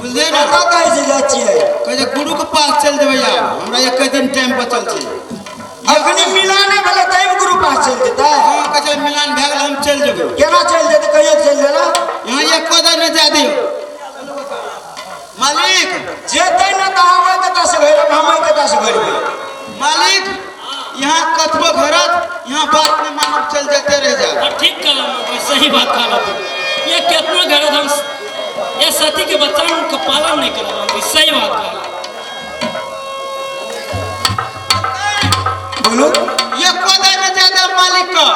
बुझले ना का कहे से जाइ छियै कहे गुरु के पास चल जेबै यार हमरा एक दिन टाइम बचल छै अखनी मिलाने वाला टाइम गुरु पास चल जेतै हाँ कहे मिलान भए गेल हम चल जेबै केना चल जेतै कहियो चल जेना यहाँ एक कोदा न जा दियो मालिक जेतै न त आबै कतऽ से भैरव हम कतऽ से भरबै मालिक यहाँ कतबो घरत यहाँ बात में मानव चल जाते रह जा और ठीक कहा मंत्री सही बात कहा तू ये कितना गलत हम ये सती के वचन का पालन नहीं करा मंत्री सही बात कहा बोलो ये कोदा न ज्यादा मालिक का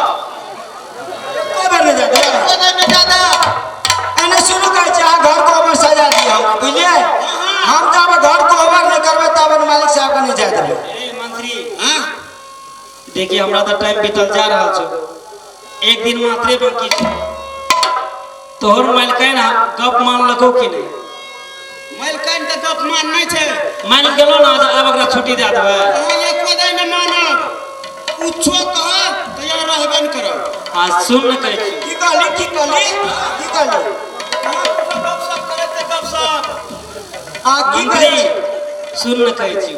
कबर न जाता कोदा न ज्यादा एने शुरू कर छै आ घर को ओवर सजा दिया बुझलिए हम जब घर को ओवर नहीं करबै तब मालिक साहब के नहीं जा देबै ए मंत्री हाँ देखिए हमरा तो टाइम बीतल जा रहा छो एक दिन मात्रे बाकी छो तोहर मालिक ना गप मान लको कि नहीं मालिकाइन के गप मान नहीं छै मान गेलो ना अब अगला छुट्टी दे देबै यहाँ ये कोदा न मानब पूछो कह तो यहाँ रहबे न करब आज सुन न कहै छी की कहली गप सब करे ते गप सब आ की कहली मंत्री सुन न कहै छी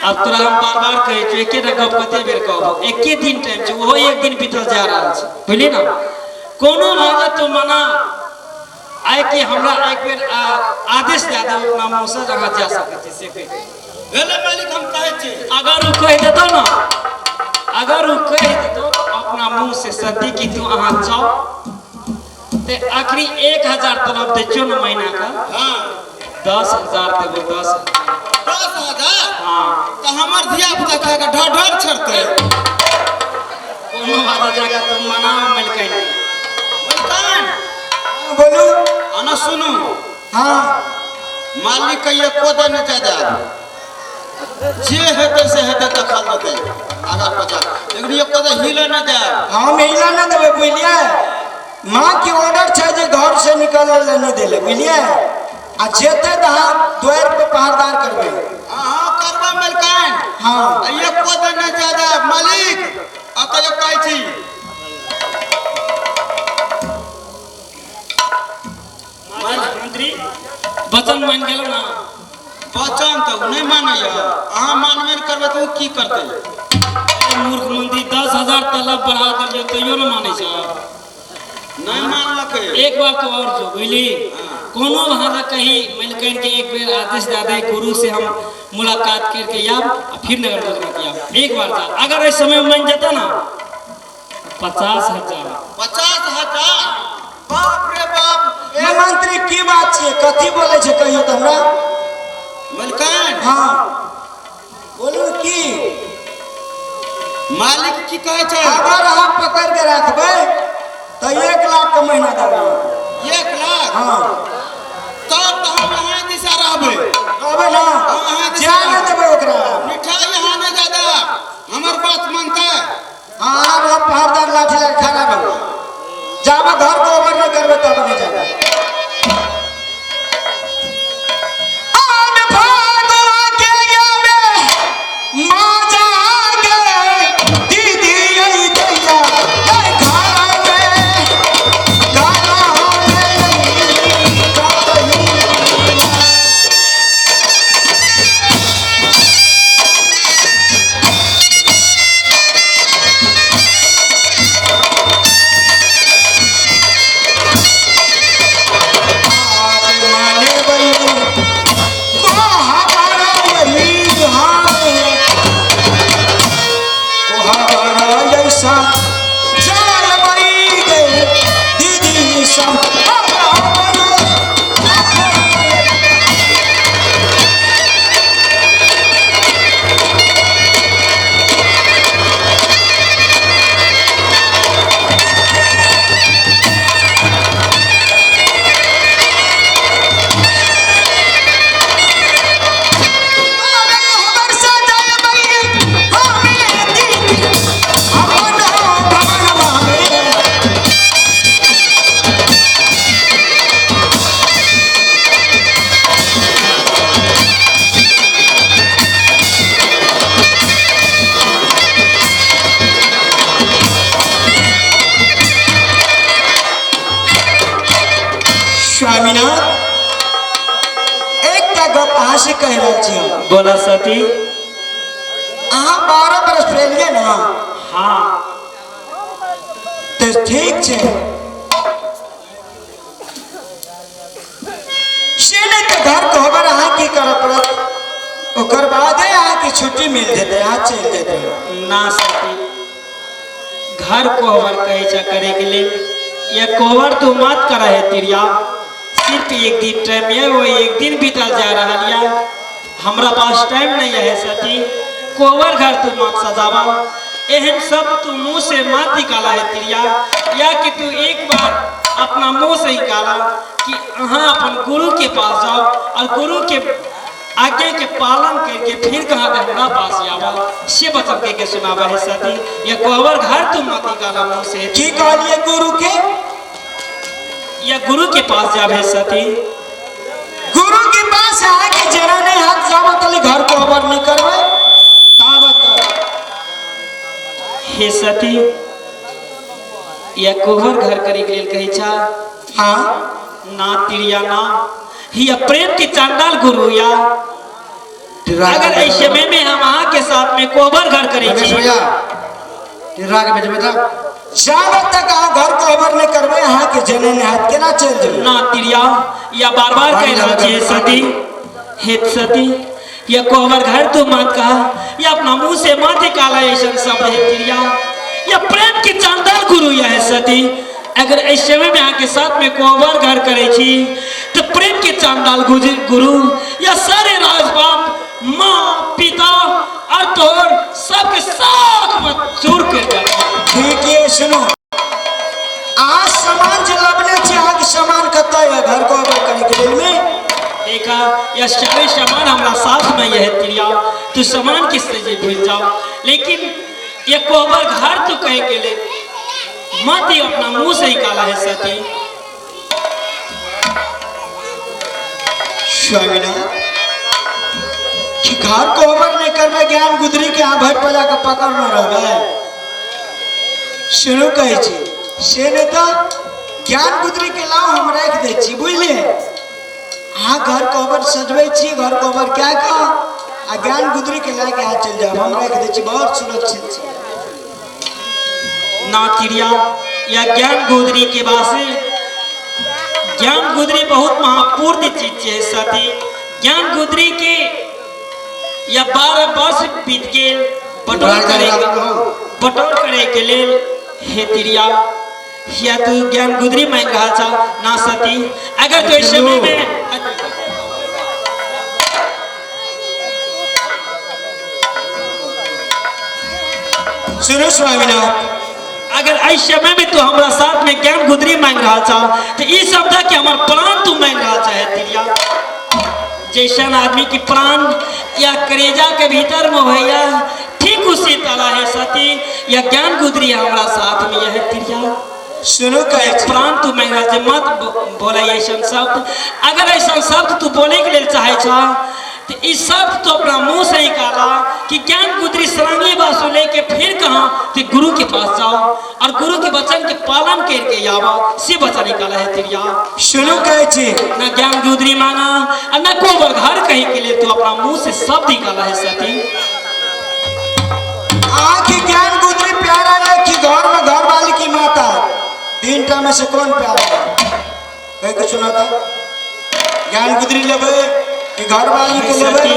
अब तोरा हम बार बार कहै छी एके टा गप कते बेर कहबो एके दिन टाइम छै ओहो एक दिन बीतल जा रहल छै बुझली ना कोनो भागे तो मना आइ के हमरा एक बेर आदेश दे दो अपना मुंह से जहाँ जा सकै छी से कहि भेले मालिक हम कहै छी अगर वो कह देतो ना अगर वो कह देतो अपना मुंह से सती की तू अहाँ जाओ ते आखिरी 1000 तलब देचो ना महीना का हाँ 10,000 देबो 10,000 हाँ तो हमर धिया पुता खा के ढर ढर छड़ते कोनो बात जाके तुम मना मलकै नहीं मालिकाइन बोलू आना सुनू हाँ मालिक के ये कोदा न ज्यादा जे हेतै से हेतै त खा लेतै आगा पचा लेकिन ये कोदा हिले न दे हम हिला न देबै बुझलिए माँ के ऑर्डर छै जे घर से निकले ले नहीं देले बुझलिए आ जेते त हम द्वार पे पहरेदार करबै हाँ करबा मालिकाइन हाँ ये कोदा न ज्यादा मालिक अतय कहै छी मंत्री वचन मान गेलो ना बचन तो नहीं मानैया अहाँ मानबे न करबै तो की करतै मूर्ख मंत्री 10,000 तलब बढ़ा दियो तैयो न मानै छ नहीं मानलकै एक बार तो और जो बुझली कोनो भाषा कही मलकैन के एक बेर आदेश दे दे गुरु से हम मुलाकात करके आब फिर नगर गुजरात आब एक बार जा अगर इस समय मान जाता ना 50,000 50,000 बाप रे बाप ए मंत्री की बात छै कथी बोले छै कहियो त हमरा मालिकाइन हाँ बोलू की मालिक की कहै छै अगर अहाँ पकड़ के रखबै तो 1 लाख का महीना देबै 1 लाख हाँ तब तो हम यहाँ दिशा रहबै कहबै ना हाँ, जान न देबै ओकरा मिठाई यहाँ न ज्यादा हमर बात मानतै हाँ आब हम पहरेदार लाठी लगा खड़ा रहबै जाबे घर को ओवर नहीं करबै तब नहीं जाबै स्वामीनाथ एक गप अहाँ से कह रहल छी हम। बोला सती। अहाँ 12 बरस पहले ना हाँ तो ठीक छे से नहीं तो घर कहबर अहाँ की कर पड़त ओकर बादे अहाँ की छुट्टी मिल जेते अहाँ चल जेते। ना सती घर कोहबर कहे जा करे के लिए ये कोहबर तू मत कर है तिरिया सिर्फ एक दिन टाइम है वो एक दिन बीतल जा रहा लिया हमरा पास टाइम नहीं है सती कोहबर घर तू मत सजावा एहन सब तू मुंह से मत निकाला है तिरिया या कि तू एक बार अपना मुंह से निकाला कि अहाँ अपन गुरु के पास जाओ और गुरु के आज्ञा के पालन करके फिर कहा हमरा पास आवा से बचन के सुनावा है सती ये कोहबर घर तू मत निकाला मुंह से की कहलिए गुरु के या गुरु के पास जावे सती गुरु के पास आके जरा नहीं हाथ जावा तले घर को खबर नहीं करवे तावत हे सती या कोहबर घर करे के लिए कहे छा हाँ ना तिरिया ना ही प्रेम के चांडाल गुरु या अगर ऐसे में हम अहाँ के साथ में कोहबर घर करे छी जावत तक अहाँ घर को खबर नहीं करवे अहाँ के जने ने हाथ केना चल जेबे ना तिरिया या बार बार कह रहा छे सती हे सती या कोहबर घर तू मत कहा या अपना मुंह से मत निकाला ऐसा शब्द है तिरिया या प्रेम की चांदाल गुरु या है सती अगर इस समय में आके साथ में कोहबर घर करे छी तो प्रेम के चांदाल गुरु या सारे राजबाप माँ पिता और तोर सबके साथ मत चूर कर जाए। ठीक है सुनो आज सामान जो लबने छी अहाँ के सामान कत है घर को खबर करे के लिए में देखा यह सारे सामान हमारा साथ में यह तिरिया तू सामान किस तरह भूल जाओ लेकिन ये कोहबर घर तू कहे के लिए मत ही अपना मुंह से निकाला है सती स्वामीनाथ कि घर को खबर नहीं करवे ज्ञान गुदरी के यहाँ भट बजा के पकड़ न रहवे सुनो कहे छी से नहीं तो ज्ञान गुदरी के लाओ हम रख दे छी बुझलिए हाँ घर को खबर सजवे छी घर को खबर क्या का आ ज्ञान गुदरी के लाके हाथ चल जाओ हम रख दे छी बहुत सुरक्षित छी ना तिरिया या ज्ञान गुदरी के वास्ते ज्ञान गुदरी बहुत महत्वपूर्ण चीज है सती ज्ञान गुदरी के या 12 वर्ष बीत के बटोर करे के लेल हे तिरिया या तू ज्ञान गुदरी मांग रहा था ना सती अगर तो इस समय में सुनो स्वामीनाथ अगर इस समय में तू हमारा साथ में ज्ञान गुदरी मांग रहा था तो इस शब्द के हमार प्राण तू मांग रहा था तिरिया जैसा आदमी की प्राण या करेजा के भीतर में भैया ठीक उसी तरह है सती या ज्ञान गुदरी हमारा साथ में यह तिरिया सुनो कहे प्राण तू मांग रहा मत बोला ऐसा शब्द अगर ऐसा शब्द तू बोले के लिए चाहे छा तो इस शब्द तो अपना मुंह से निकाला कि ज्ञान गुदरी सरांगी बासु लेके फिर कहा कि गुरु के पास जाओ और गुरु के वचन के पालन करके आवा से वचन निकाला है तिरिया सुनो कहे छी न ज्ञान गुदरी मांगा और न कोबर घर कहे के लिए तो अपना मुंह से शब्द निकाला है सती आखिर ज्ञान गुदरी प्यारा है कि घर में घर वाली की माता तीनटा में से कौन प्यारा है कहे को सुना था ज्ञान गुदरी लेवे कि घर वाली के लेवे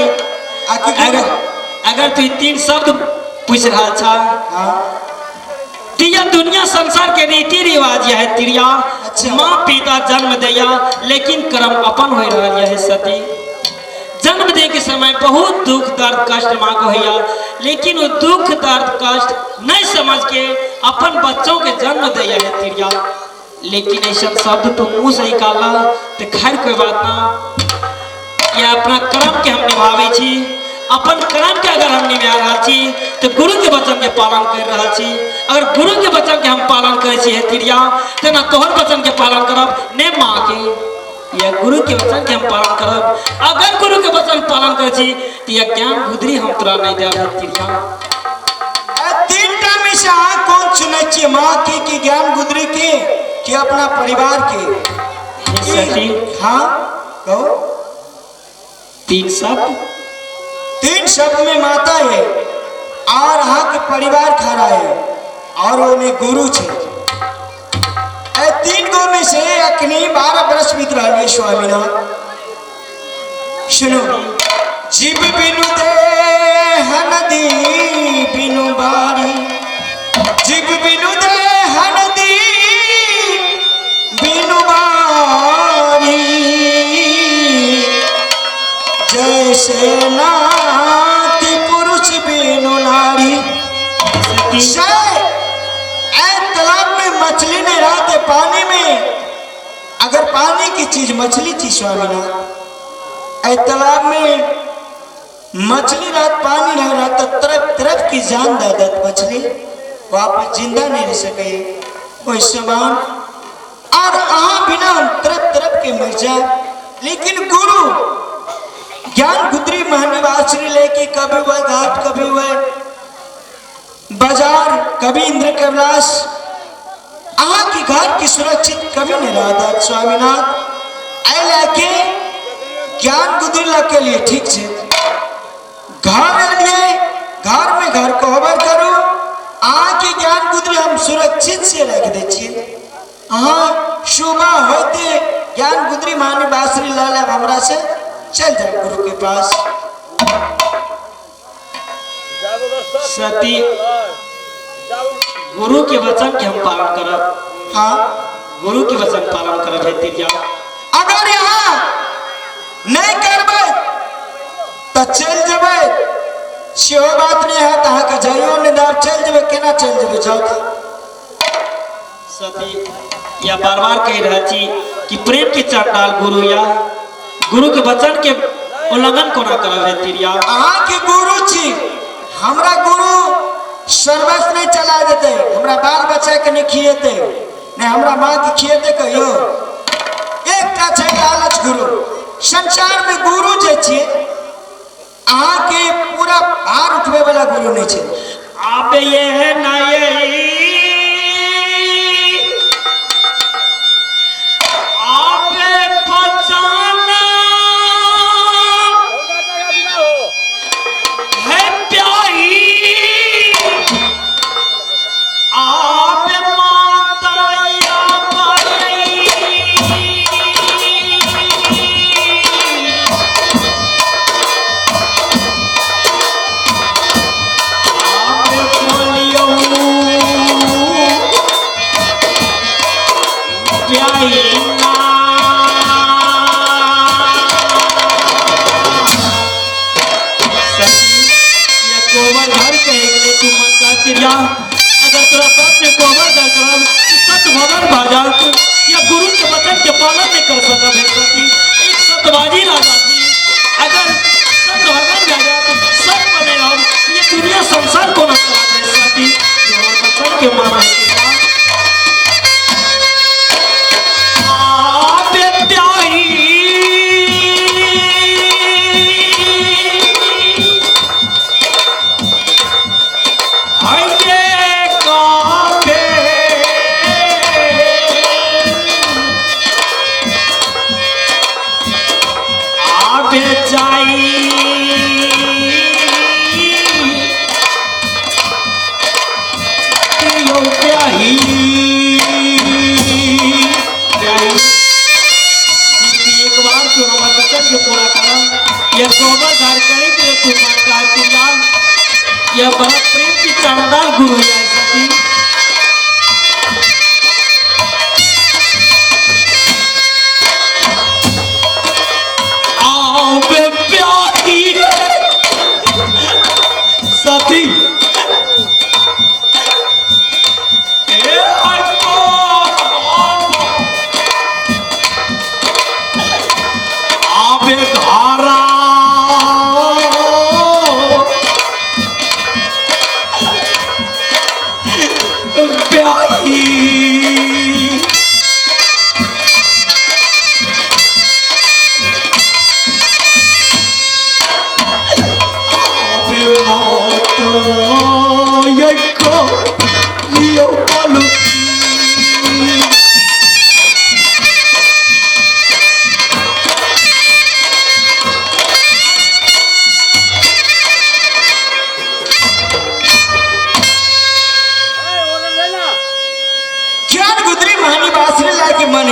अगर तू तीन शब्द पूछ रहा था हाँ तिया दुनिया संसार के रीति रिवाज यह है तिरिया माँ पिता जन्म दिया लेकिन कर्म अपन हो रहा है सती जन्म दे के समय बहुत दुख दर्द कष्ट माँ को हैया लेकिन वो दुख दर्द कष्ट नहीं समझ के अपन बच्चों के जन्म दिया है तिरिया लेकिन ऐसा शब्द तो मुंह से निकाला तो खैर कोई बात ना या अपना कर्म के हम निभावे छी अपन कर्म के अगर हम निभा रहा छी तो गुरु के वचन के पालन कर रहा छी अगर गुरु के वचन के हम पालन करे छी है तिरिया तो ना तोहर वचन के पालन करब ने माँ के या गुरु के वचन के हम पालन करब अगर गुरु के वचन पालन करे छी तो यह ज्ञान गुदरी हम तोरा नहीं दे तिरिया तीनटा में से कौन सुने छी माँ की कि ज्ञान गुदरी की कि अपना परिवार की सती हाँ कहो। 3 शब्द 3 शब्द में माता है और यहाँ के परिवार खड़ा है और वो में गुरु छे। 3 गो में से अखनी 12 बरस बीत रहा है स्वामीनाथ। सुनो, जीव बिनु दे नदी बिनु बारी, जीव बिनु दे नदी बिनु बारी, जैसे नाती पुरुष बिनु नारी। तालाब में मछली नहीं रहते पानी में, अगर पानी की चीज मछली थी स्वामीनाथ, तालाब में मछली रात पानी नहीं रहा तो तरफ तरफ की जान दादत मछली वापस जिंदा नहीं रह सके कोई समान, और आहा बिना हम तरफ तरफ के मर जाए। लेकिन गुरु ज्ञान गुदरी महानिवासरी लेके कभी वह घाट कभी वह बाजार कभी इंद्र कैलाश, आहा की घाट की सुरक्षित कभी नहीं रहा था स्वामीनाथ। ऐ लेके ज्ञान गुदरी के लिए ठीक है घर लिए घर में घर को हबर करो आके ज्ञान गुदरी हम सुरक्षित से रख दे छिए। हाँ सुबह होते ज्ञान गुदरी मानी बासरी लाल हमरा से चल जाए गुरु के पास। सती गुरु के वचन के हम पालन करब। हाँ गुरु के वचन पालन करब है तेजा। अगर यहाँ नहीं करबे तो चल जबे, सेहो बात नहीं है तहाँ का जाइयो निदार चल जबे, केना चल जबे जाओ। सती या बार बार कह रहा छी कि प्रेम के चंडाल गुरु या गुरु के वचन के उल्लंघन कोना करब है तेरिया। अहाँ के गुरु छी, हमरा गुरु सर्वस्व नहीं चला देते, हमरा बाल बच्चा के नहीं खिएते, नहीं हमरा माँ के खिएते कहियो। एक टा छै लालच गुरु, संसार में गुरु जे छिए अहाँ के पूरा भार उठवे वाला गुरु नहीं छे। आप ये है ना ये आप पहचाना है प्यारी आप माता या अगर तोरा साथ में कोबर कर करब सत भवन भाजा या गुरु के वचन के पालन नहीं कर सकब है सती। एक सतवादी राजा थी, अगर सत भवन भाजा तो सत बने रहो ये दुनिया संसार को न चला दे सती। जो वचन के माना है यह बड़ा प्रेम की चमदार गुरु है सती। आओ बे प्यारी सती आबे धारा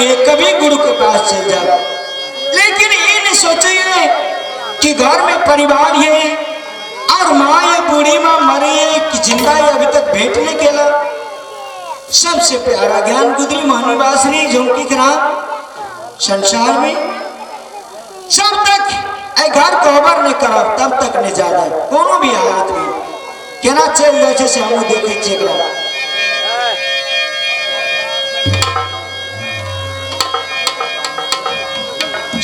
लिए कभी गुरु के पास चल जाओ, लेकिन ये नहीं सोचिए कि घर में परिवार है और माँ ये बूढ़ी माँ मरी है कि जिंदा है अभी तक भेंट नहीं केला। सबसे प्यारा ज्ञान गुदरी मानी बासरी झुमकी ग्राम संसार में जब तक घर कवर नहीं करा तब तक नहीं जाना कोनो भी हालत में केना चल जाए से हम देखे छिए।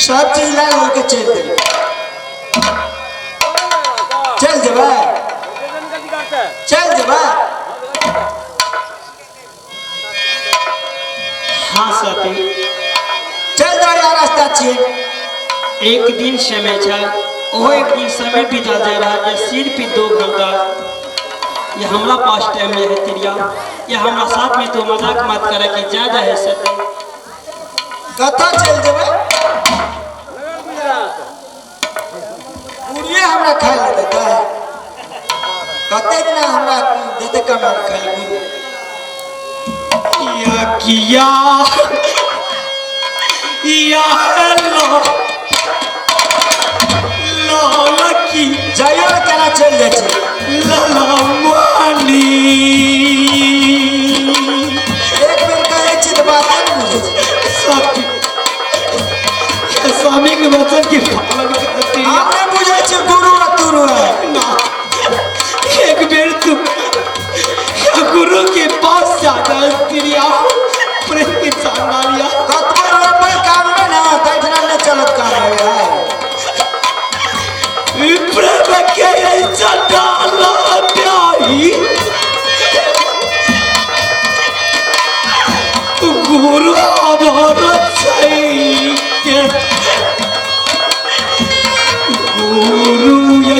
सब चीज ला लेके चल दे, चल जबा चल जबा। हाँ सती, चल जाओ यार रास्ता छिए। एक दिन समय था, वो एक दिन समय बीता जा रहा है, सिर पे 2 घंटा ये हमारा पास टाइम है तिरिया, ये हमारा साथ में तो मजाक मत करे कि ज्यादा है सती। कथा चल जबा पूरी हमरा खा ले देता है कते दिन हमरा देते कमार खा ले या किया या लो लकी जाइयो केना चल जाए छे ललमानी एक बेर कहे छी त बात नहीं बुझे सती स्वामी के वचन की पालन करती है। हमने बुझे छी गुरु और तुरु है ना, एक बेर तू गुरु के पास जाना तिरिया प्रेम के सांगालिया कतबो लंबे काम में ना तैठना न चलत काम है प्रेम के चंडाला प्यारी गुरु भरत सही के गुरु ये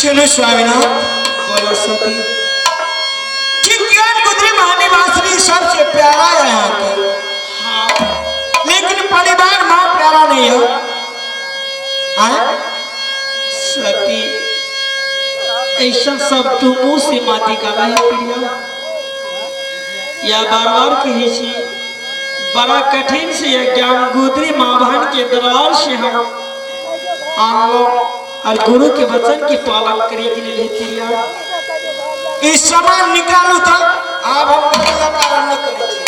सुनो स्वामीनाथ बोलो सती। चिज्ञान गुदरी महानी बासरी सबसे प्यारा है यहाँ के, हाँ लेकिन परिवार माँ प्यारा नहीं है हाँ? सती ऐसा सब तू मुंह से माती का नहीं प्रिया, या बार बार कहे छी बड़ा कठिन से यह ज्ञान गुदरी माँ बहन के दरबार से हम आलो और गुरु के वचन की पालन करे के लिए प्रिया। इस समय निकालू तो अब हम पालन नहीं करेंगे।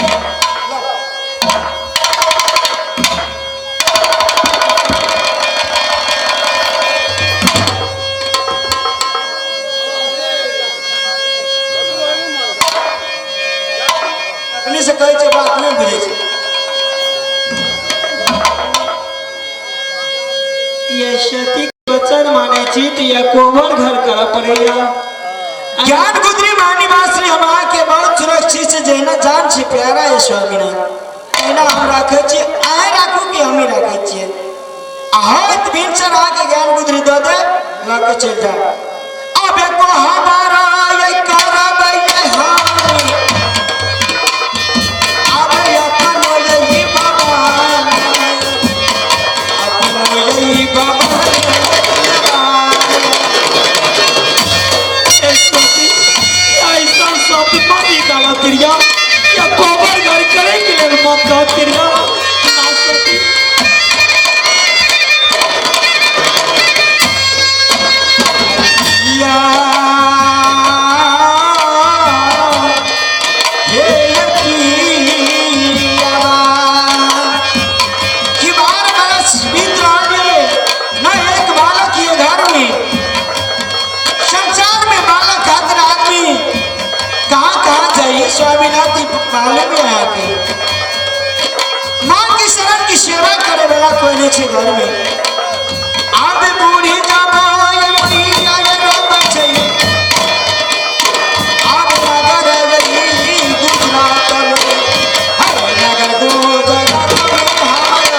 अपने से कहे बात नहीं बुझे छे। ये सती वचन माने छी तो यह कोवर घर करा पड़ेगा। ज्ञान गुदरी मानी बासरी हमारा के बहुत सुरक्षित से जैना जान से प्यारा है स्वामीनाथ एना हम रखे छी आए राखू कि हम ही रखे छी आहत भिनसर आके ज्ञान गुदरी दे दे लाके चल जा अब एको हमारा ये करब ये हम अब अपन यही भगवान अपन यही भगवान तिरिया या कोबर घर करे के लिए मत कह तिरिया ना सती। या हे यकीया कि 12 बरस बीत रहे न एक बालक ये घर में संसार में बालक खातिर आदमी कहाँ जाइए स्वामीनाथ माले में आके माँ की शरण की सेवा करे वाला कोई नहीं छे घर में आबे बूढ़ी जाबो ये बूढ़ी आए रोब छे आब नगर गई गुजरात में हर नगर गुजरात में हाय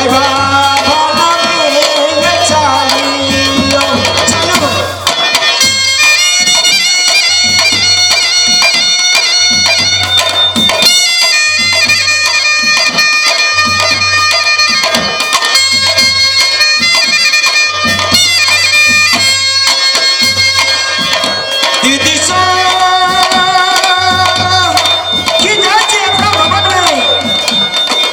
देवा भला में चालियो चलो दीदी सो कि जाचे अपना भवन में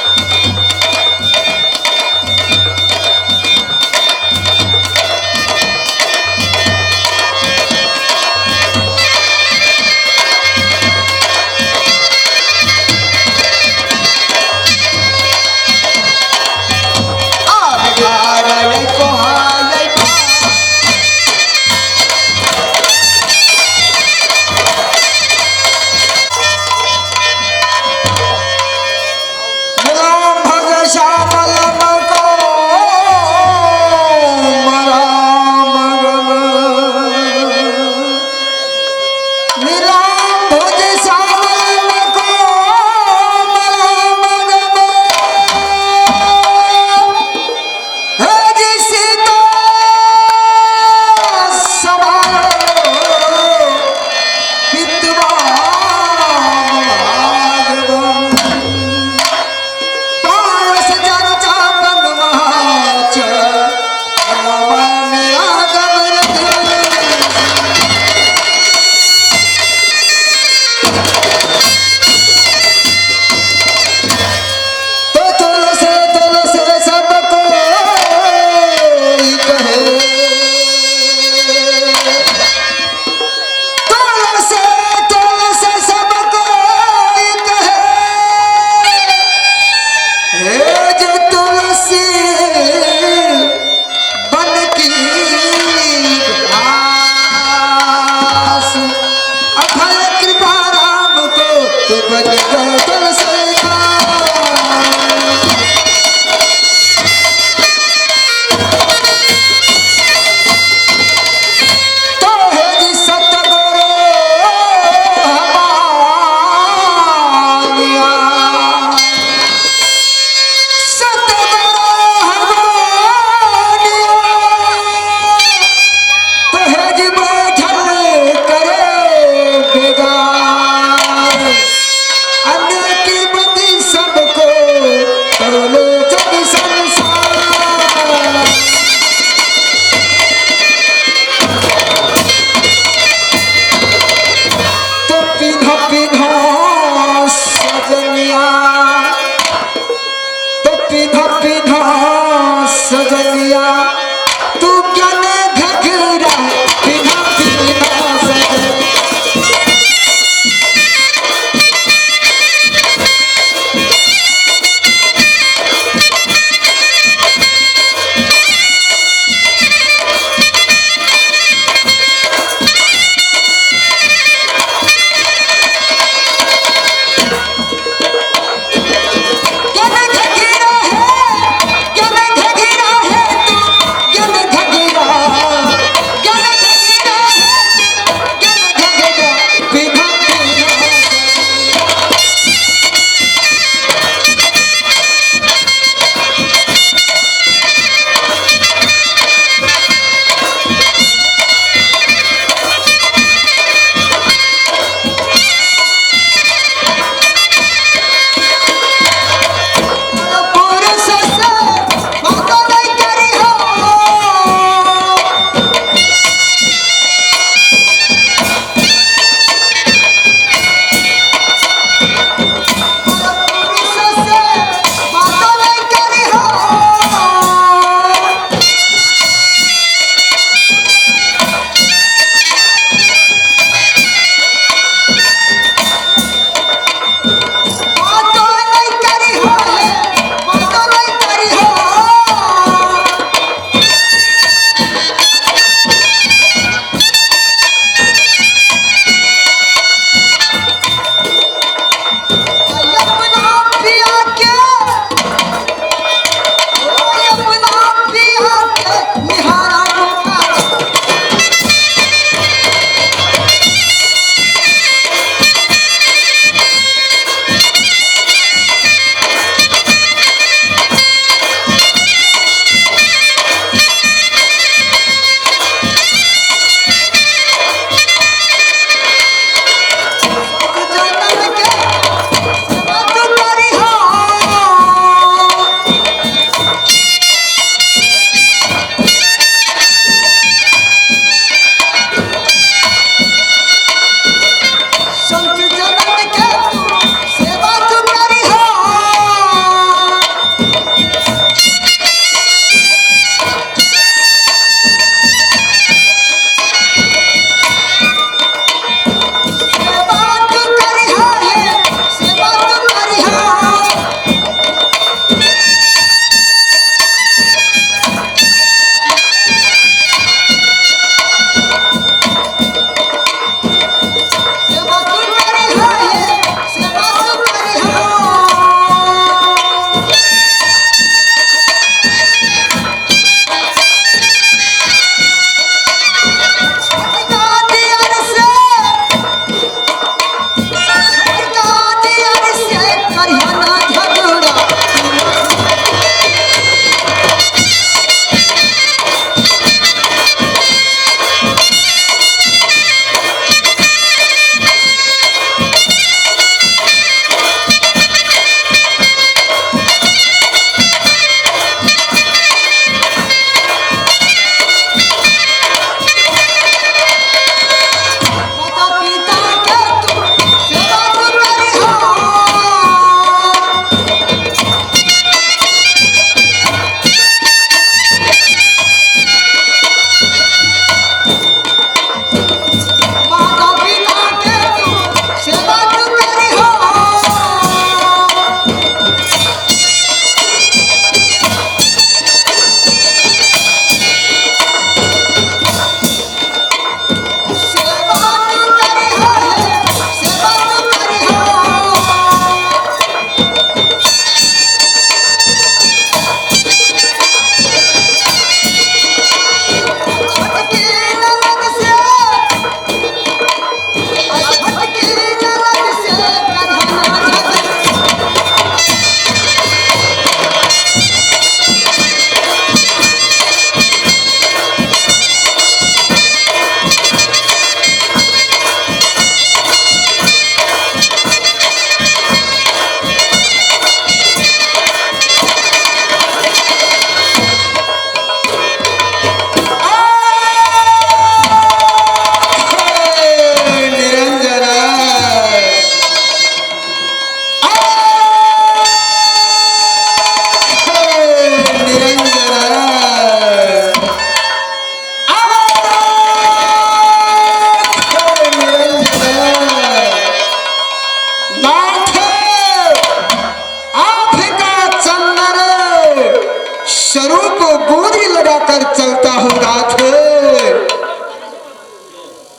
स्वरूप बोरी लगाकर चलता हूँ नाथ।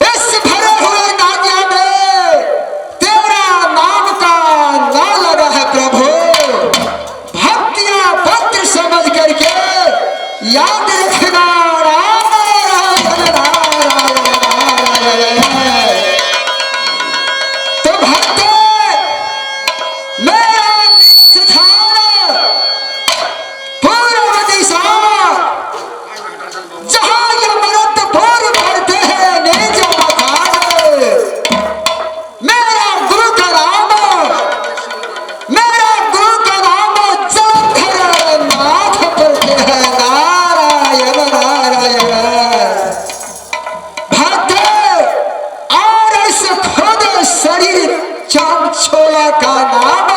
इस भरे हुए नादिया में तेरा नाम का ना लगा है प्रभु। भक्तियां पत्र समझ करके याद रखना राम नारायण नारायण। तो भक्त मेरा स्थान पूर्व दिशा जहां यमरत भोर भरते हैं निज मकान। मेरा गुरु का नाम जलंधर नाथ पड़ते हैं नारायण नारायण। भक्त और इस खुद शरीर चाम छोला का नाम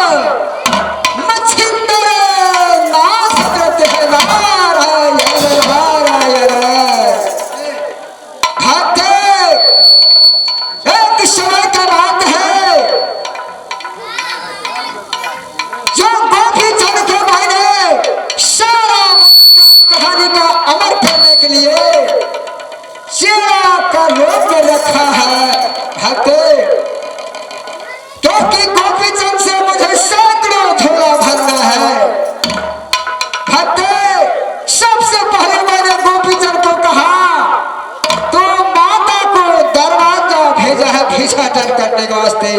मच्छिंद्र नाथ करते हैं नारायण नारायण। भक्त एक समय का बात है जो गोपी चंद के मैंने सारा कहानी का अमर करने के लिए चेहरा का रोक रखा है। भक्त क्योंकि गोपी चंद से मुझे सैकड़ों झोला भरना है। भक्त सबसे पहले मैंने गोपी चंद को कहा तो माता को दरवाजा भेजा है भिक्षाटन करने के वास्ते।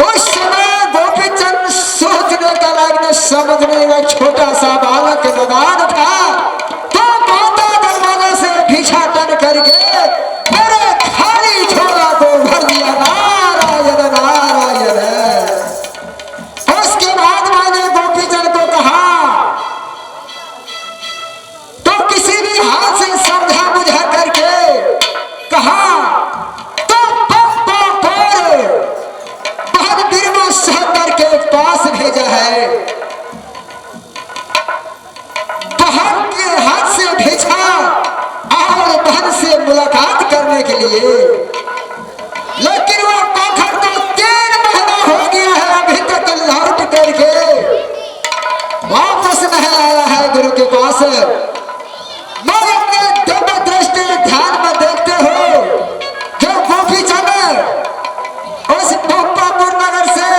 उस समय गोपी चंद सोचने का लगने समझने का छोटा सा बालक नदान था। तो माता दरवाजा से भिक्षाटन करके मेरे खाली झोला को भर दिया नारायण नारायण। उसके बाद मैंने गोपी चंद को कहा तो किसी भी हाथ से समझा बुझा करके कहा तो पप्पा पर बहन बिरमा सहतर के पास भेजा है। बहन के हाथ से भेजा और बहन से मुलाकात करने के लिए। लेकिन वो पोखर तो 3 महीना हो गया है अभी तक लौट करके वापस नहीं आया है गुरु के पास। मैं अपने दिव्य दृष्टि ध्यान में देखते हो जो गोपी चंद उस भोपापुर नगर से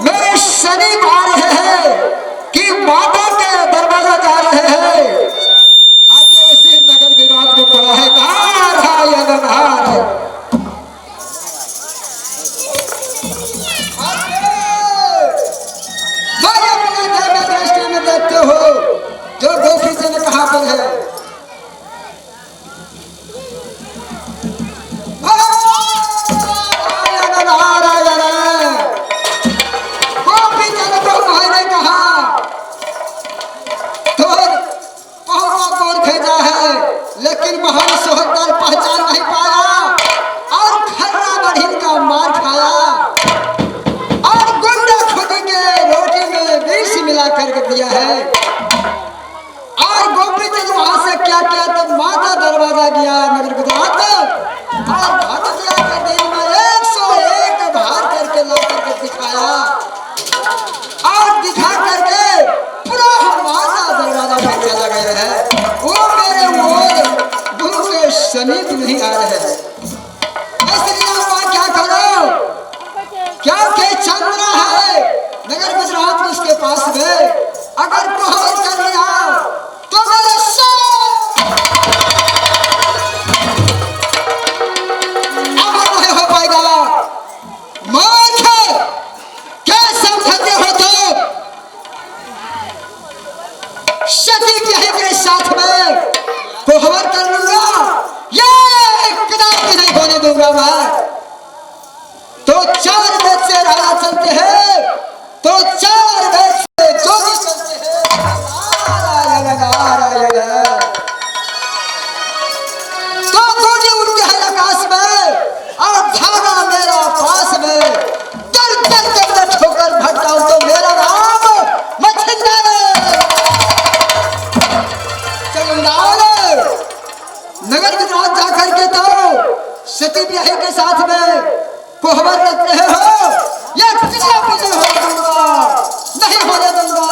मेरे समीप आ रहे हैं कि माता के दरवाजा जा रहे हैं। आके इसी नगर विराज में पड़ा है नारायण नारायण। मैं अपने दिव्य दृष्टि में देखते हो जो गोपी चंद कहाँ पर है। नारायण नारायण। गोपी चंद को मैंने कहा तो पहुंचा भेजा है लेकिन महान सोहतर पहचान नहीं पाया और खर्रा बढ़िन का मार खाया और गुंडा खुद के रोटी में विष मिला करके दिया है। और गोपी चंद वहां से क्या किया तो माता दरवाजा गया नगर गुजरात और भारत के दिन में 101 भार करके ला करके दिखाया और दिखा करके पूरा माता दरवाजा पे चला गया है। वो मेरे मोर गुरु के समीप नहीं आ रहे हैं। इसलिए आप क्या करो क्या के चंद्रा है नगर गुजरात में उसके पास में अगर प्रहार कर लिया तो मेरे अमर नहीं हो पाएगा। मान क्या समझते हो तुम सती यही के साथ में कोहबर कर लूंगा ये कदापि नहीं होने दूंगा मैं। तो 4 वेद से राजा चलते हैं तो 4 वेद से जोगी चलते हैं नारायण नारायण। तो जोगी उठते हैं आकाश में और धागा मेरा पास में दर दर दर ठोकर भटकाऊं तो मेरा नाम मच्छिंद्र चंडाल। नगर गुजरात जाकर के तो सती ब्याही के साथ में कोहबर रखते हो ये किसी नहीं होने दूंगा नहीं होने दूंगा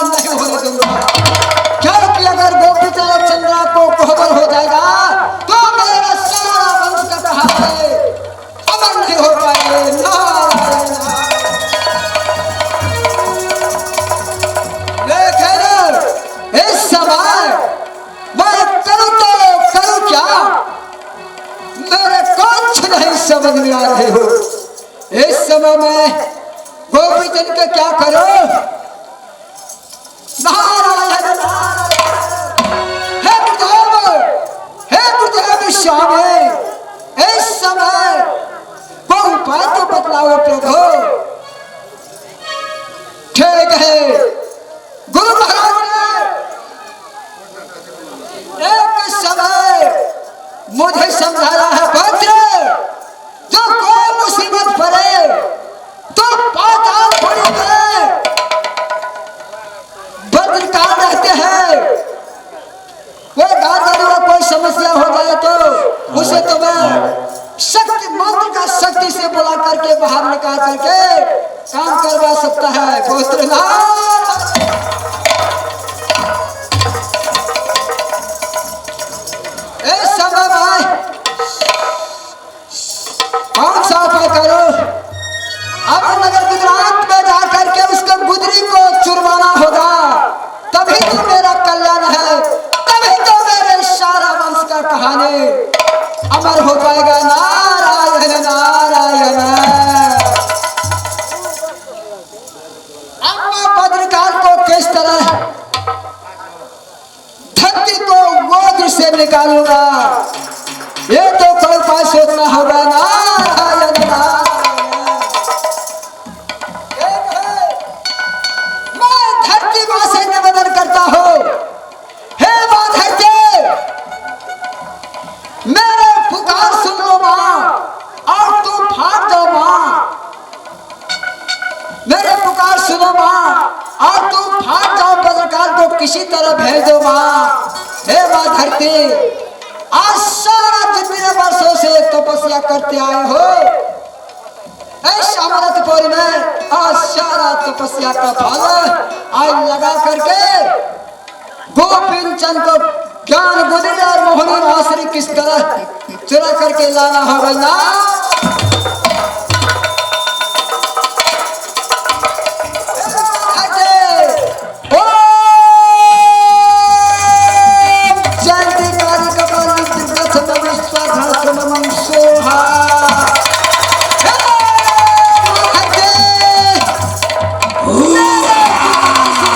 समझ में आ रहे हो। इस समय में गोपी जन का क्या करो? नारायण हे गुरुदेव स्वामी, इस समय कोई उपाय तो बतलाओ प्रभु। ठीक है, गुरु महाराज ने एक समय मुझे समझाया है पुत्र, जो कोई मुसीबत पड़े तो पाताल पुरी में भद्रकाल रहते हैं। वो कोई समस्या हो जाए तो उसे तो मैं शक्ति मंत्र का शक्ति से बुला करके बाहर निकाल करके काम करवा सकता है पुत्र। इस समय में कौन सा उपाय करो? अब नगर गुजरात में जाकर के उसके गुदरी को चुरवाना होगा, तभी तो मेरा कल्याण है, तभी तो मेरे सारा वंश का कहानी अमर हो पाएगा। नारायण नारायण। अब मैं भद्रकाल को किस तरह धरती को गोद से निकालूंगा, ये तो कोई उपाय सोचना होगा। नारायण नारायण। मैं धरती मां से निवेदन करता हूं, हे मां धरती, मेरे पुकार सुन लो मां, और तुम फाड़ दो मां। मेरे पुकार सुनो मां, और तुम फाड़ जाओ, भद्रकाल को किसी तरह भेज दो मां। हे मां धरती, आज सारा जितने वर्षों से तपस्या करते आए हो, इस अमृतपुर में आज सारा तपस्या का फल आज लगा करके गोविंद चंद को ज्ञान गुदरी और मोहनी आश्री किस तरह चुरा करके लाना होगा।